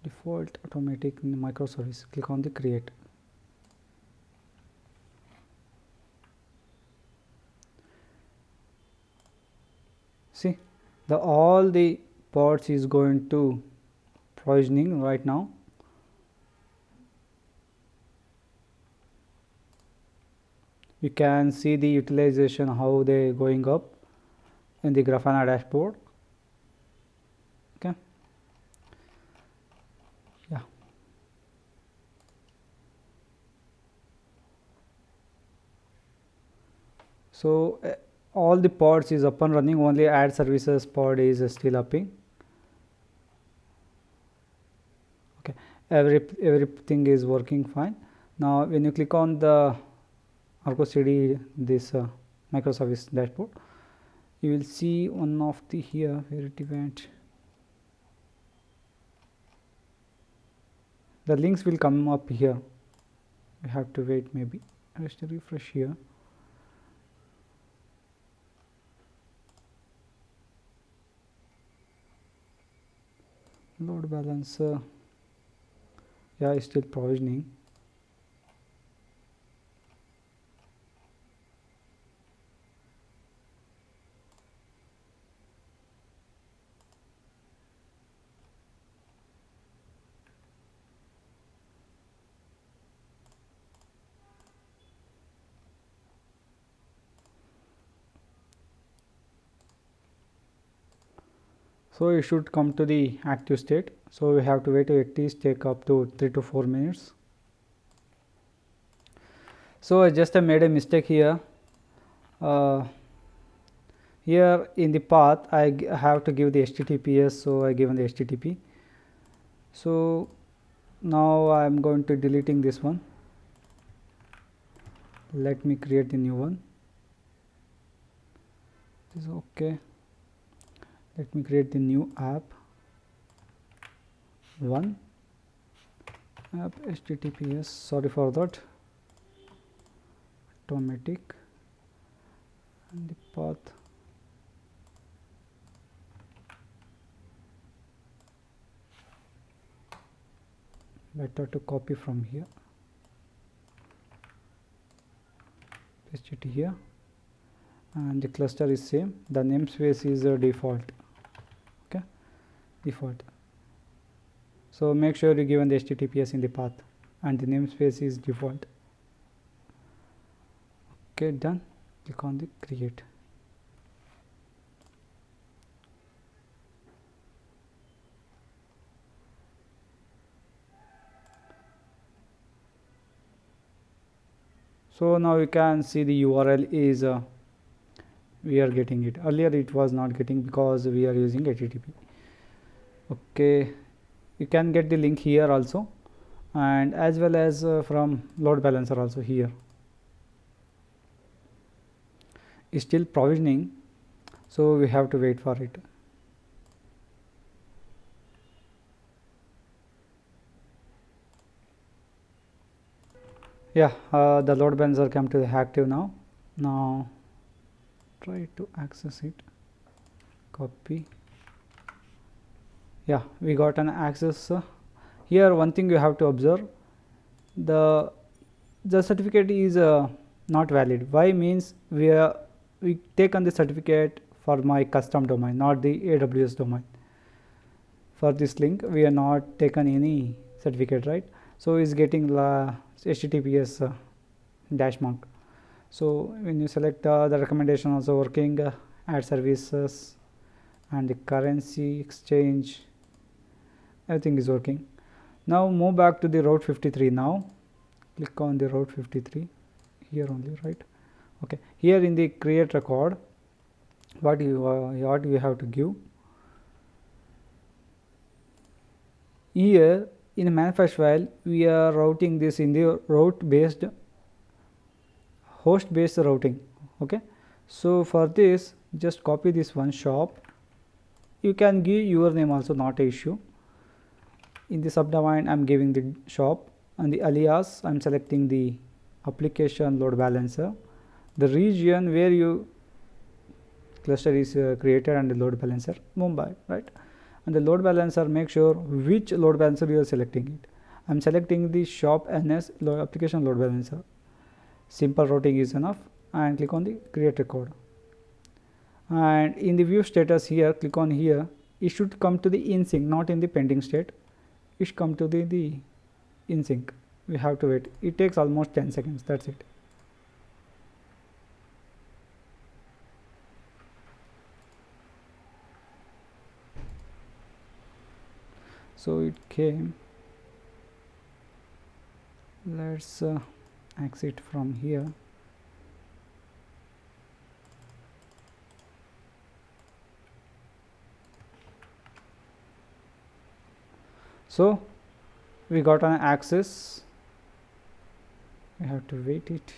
default automatic microservice. Click on the create. See, all the pods is going to provisioning right now. You can see the utilization, how they going up in the Grafana dashboard. Okay. Yeah. So all the pods is up and running, only add services pod is still upping. Okay, everything is working fine. Now when you click on the Argo CD, this microservice dashboard, you will see one of the here where it went. The links will come up here. We have to wait maybe. Just refresh here. Load balancer, yeah, it's still provisioning. So it should come to the active state. So we have to wait to at least take up to 3 to 4 minutes. So I just made a mistake here. Here in the path I have to give the HTTPS, so I given the HTTP. So now I am going to deleting this one. Let me create a new one. This is okay. Let me create the new app. One app HTTPS. Sorry for that. Automatic and the path. Better to copy from here. Paste it here, and the cluster is same. The namespace is a default. Okay, default. So make sure you given the HTTPS in the path, and the namespace is default. Okay, done. Click on the create. So now you can see the URL is we are getting it. Earlier it was not getting because we are using HTTP. Okay, you can get the link here also, and as well as from load balancer also here. It's still provisioning, so we have to wait for it. Yeah, the load balancer come to the active now. Now try to access it. Copy. Yeah, we got an access. Here one thing you have to observe, the certificate is not valid. Why? Means we taken the certificate for my custom domain, not the AWS domain. For this link we are not taken any certificate, right? So is getting HTTPS dash mark. So when you select the recommendation also working, add services and the currency exchange, everything is working. Now move back to the Route 53. Now click on the Route 53 here only, right? Okay, here in the create record, what you have to give here in a manifest file. We are routing this in the route based, host based routing. Okay, so for this just copy this one shop. You can give your name also, not a issue. In the subdomain I am giving the shop, and the alias I am selecting the application load balancer, the region where you cluster is created and the load balancer Mumbai, right? and the load balancer, make sure which load balancer you are selecting it. I'm selecting the shop ns application load balancer. Simple routing is enough, and click on the create record. And in the view status here, click on here. It should come to the in sync, not in the pending state. It should come to the in sync. We have to wait. It takes almost 10 seconds. That's it. So it came. Let's exit from here. So we got an access. We have to wait it.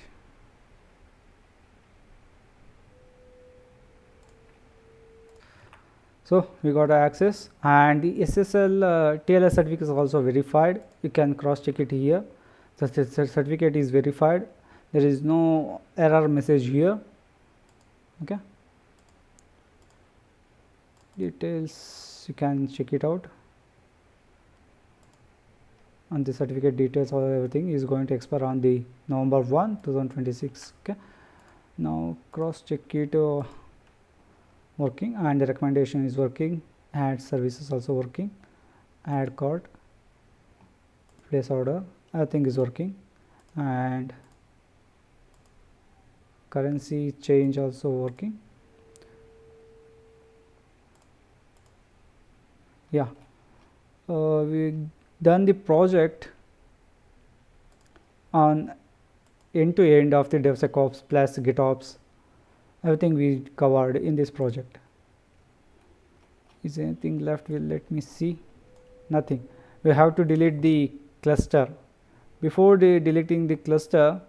So we got access, and the SSL TLS certificate is also verified. You can cross check it here. The certificate is verified. There is no error message here. Okay. Details, you can check it out. And the certificate details or everything is going to expire on the November 1, 2026. Okay. Now cross check it. Working, and the recommendation is working. Add services also working. Add cart, place order, everything is working, and currency change also working. Yeah, we done the project on end to end of the DevSecOps plus GitOps. Everything we covered in this project. Is anything left? Well, let me see. Nothing. We have to delete the cluster. Before deleting the cluster,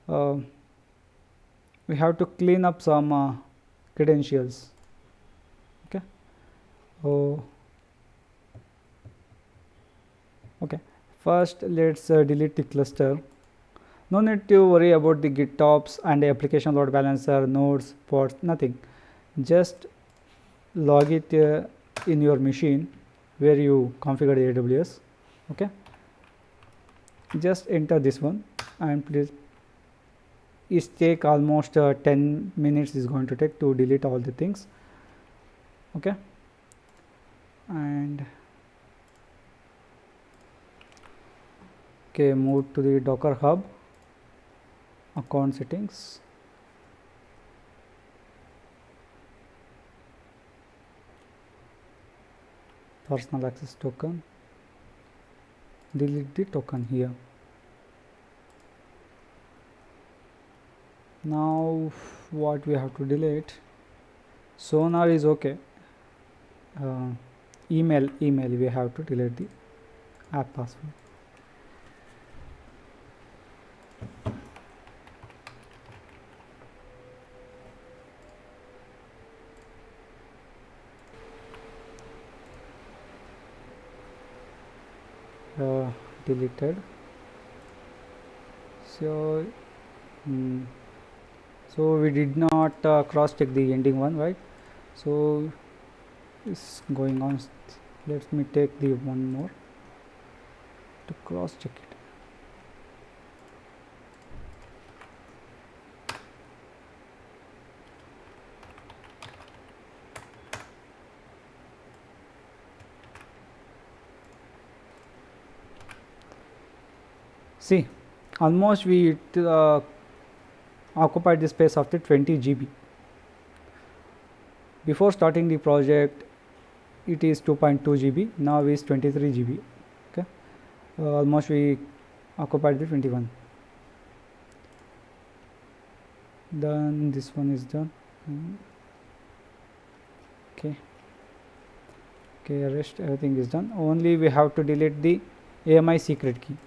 we have to clean up some credentials. Okay. Okay. First, let's delete the cluster. No need to worry about the GitOps and the application load balancer, nodes, pods, nothing. Just log it in your machine where you configure the AWS. Okay. Just enter this one, and please, it take almost 10 minutes is going to take to delete all the things. Okay. And okay, move to the Docker Hub. Account settings, personal access token, delete the token here. Now what we have to delete? Sonar is okay. Email we have to delete the app password. Deleted. So we did not cross check the ending one, right? So it's going on. Let me take the one more to cross check it. See, almost we occupied the space of the 20 GB. Before starting the project, it is 2.2 GB. Now is 23 GB. Okay, almost we occupied the 21. Then this one is done. Okay. Okay, rest everything is done. Only we have to delete the AMI secret key.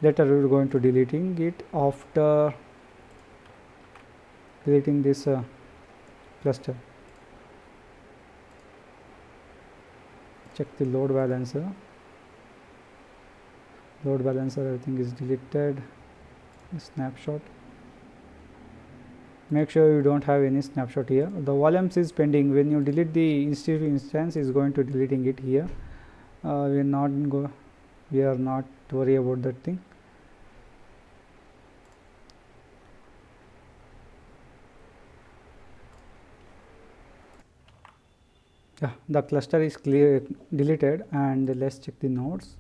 Later we are going to deleting it after deleting this cluster. Check the load balancer. Load balancer, everything is deleted. Snapshot. Make sure you don't have any snapshot here. The volumes is pending. When you delete the institute instance, is going to deleting it here. We are not worry about that thing. Yeah, the cluster is deleted, and let's check the nodes.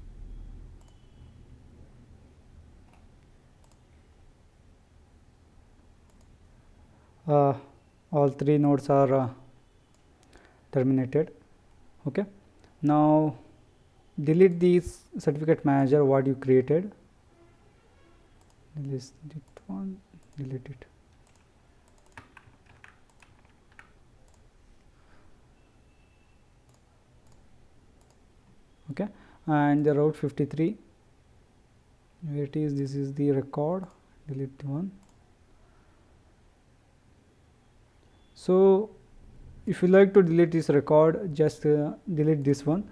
All 3 nodes are terminated. Okay, now delete this certificate manager what you created. Delete one, delete it. Okay, and the route 53, where it is, this is the record, delete one. So if you like to delete this record, just delete this one.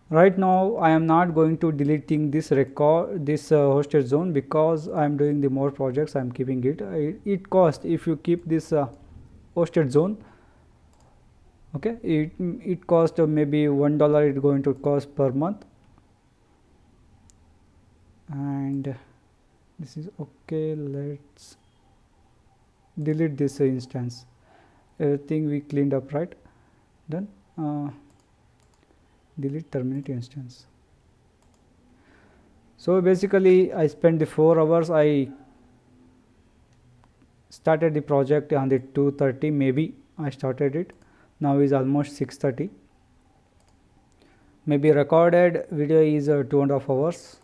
Right now I am not going to deleting this record, this hosted zone, because I am doing the more projects. I am keeping it. It cost, if you keep this hosted zone, okay, it cost maybe $1 it going to cost per month, and this is okay. Let's delete this instance. Everything we cleaned up, right? Done. Delete terminate instance. So basically I spent the 4 hours. I started the project on the 2:30, maybe I started it. Now is almost 6:30. Maybe recorded video is 2.5 hours.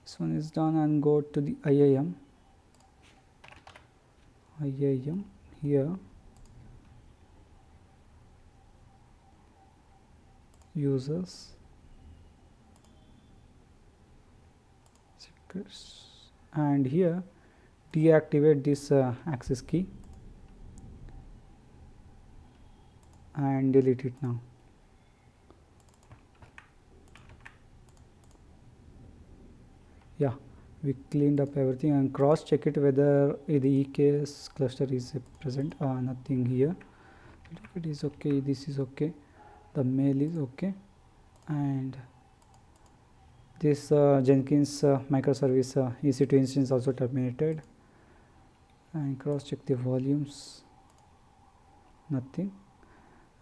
This one is done, and go to the IAM here, users, secrets, and here deactivate this access key and delete it now. Yeah, we cleaned up everything, and cross check it whether the EKS cluster is present. Nothing here. It is okay, this is okay, the mail is okay, and this Jenkins microservice EC2 instance also terminated, and cross check the volumes, nothing.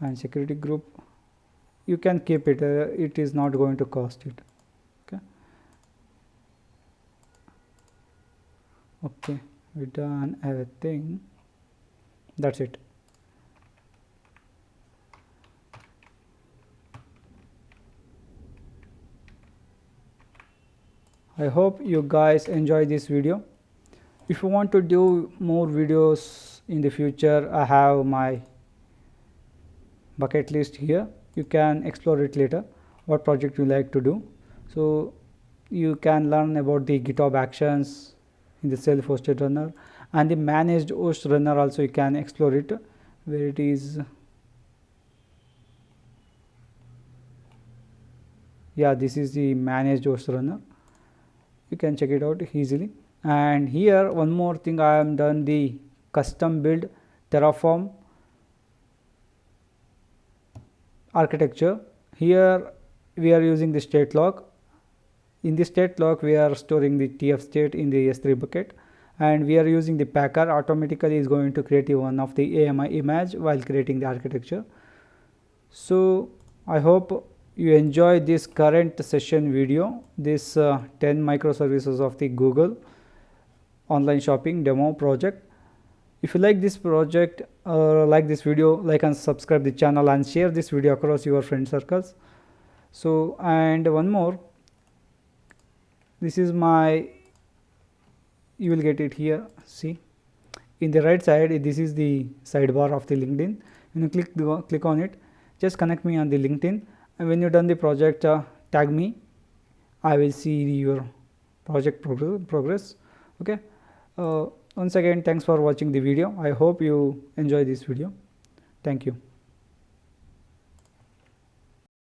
And security group, you can keep it, it is not going to cost it. Okay, we done everything. That's it. I hope you guys enjoy this video. If you want to do more videos in the future, I have my bucket list here. You can explore it later, what project you like to do. So you can learn about the GitHub actions in the self-hosted runner, and the managed host runner also you can explore it, where it is, yeah, this is the managed host runner. You can check it out easily. And here one more thing, I am done the custom build Terraform architecture. Here we are using the state log. In the state log we are storing the TF state in the S3 bucket, and we are using the Packer automatically is going to create one of the AMI image while creating the architecture. So I hope you enjoy this current session video, this 10 microservices of the Google online shopping demo project. If you like this project or like this video, like and subscribe the channel and share this video across your friend circles. So, and one more, this is my, you will get it here, see in the right side, this is the sidebar of the LinkedIn. When you click on it, just connect me on the LinkedIn, and when you done the project, tag me. I will see your project progress. Okay, once again, thanks for watching the video. I hope you enjoy this video. Thank you.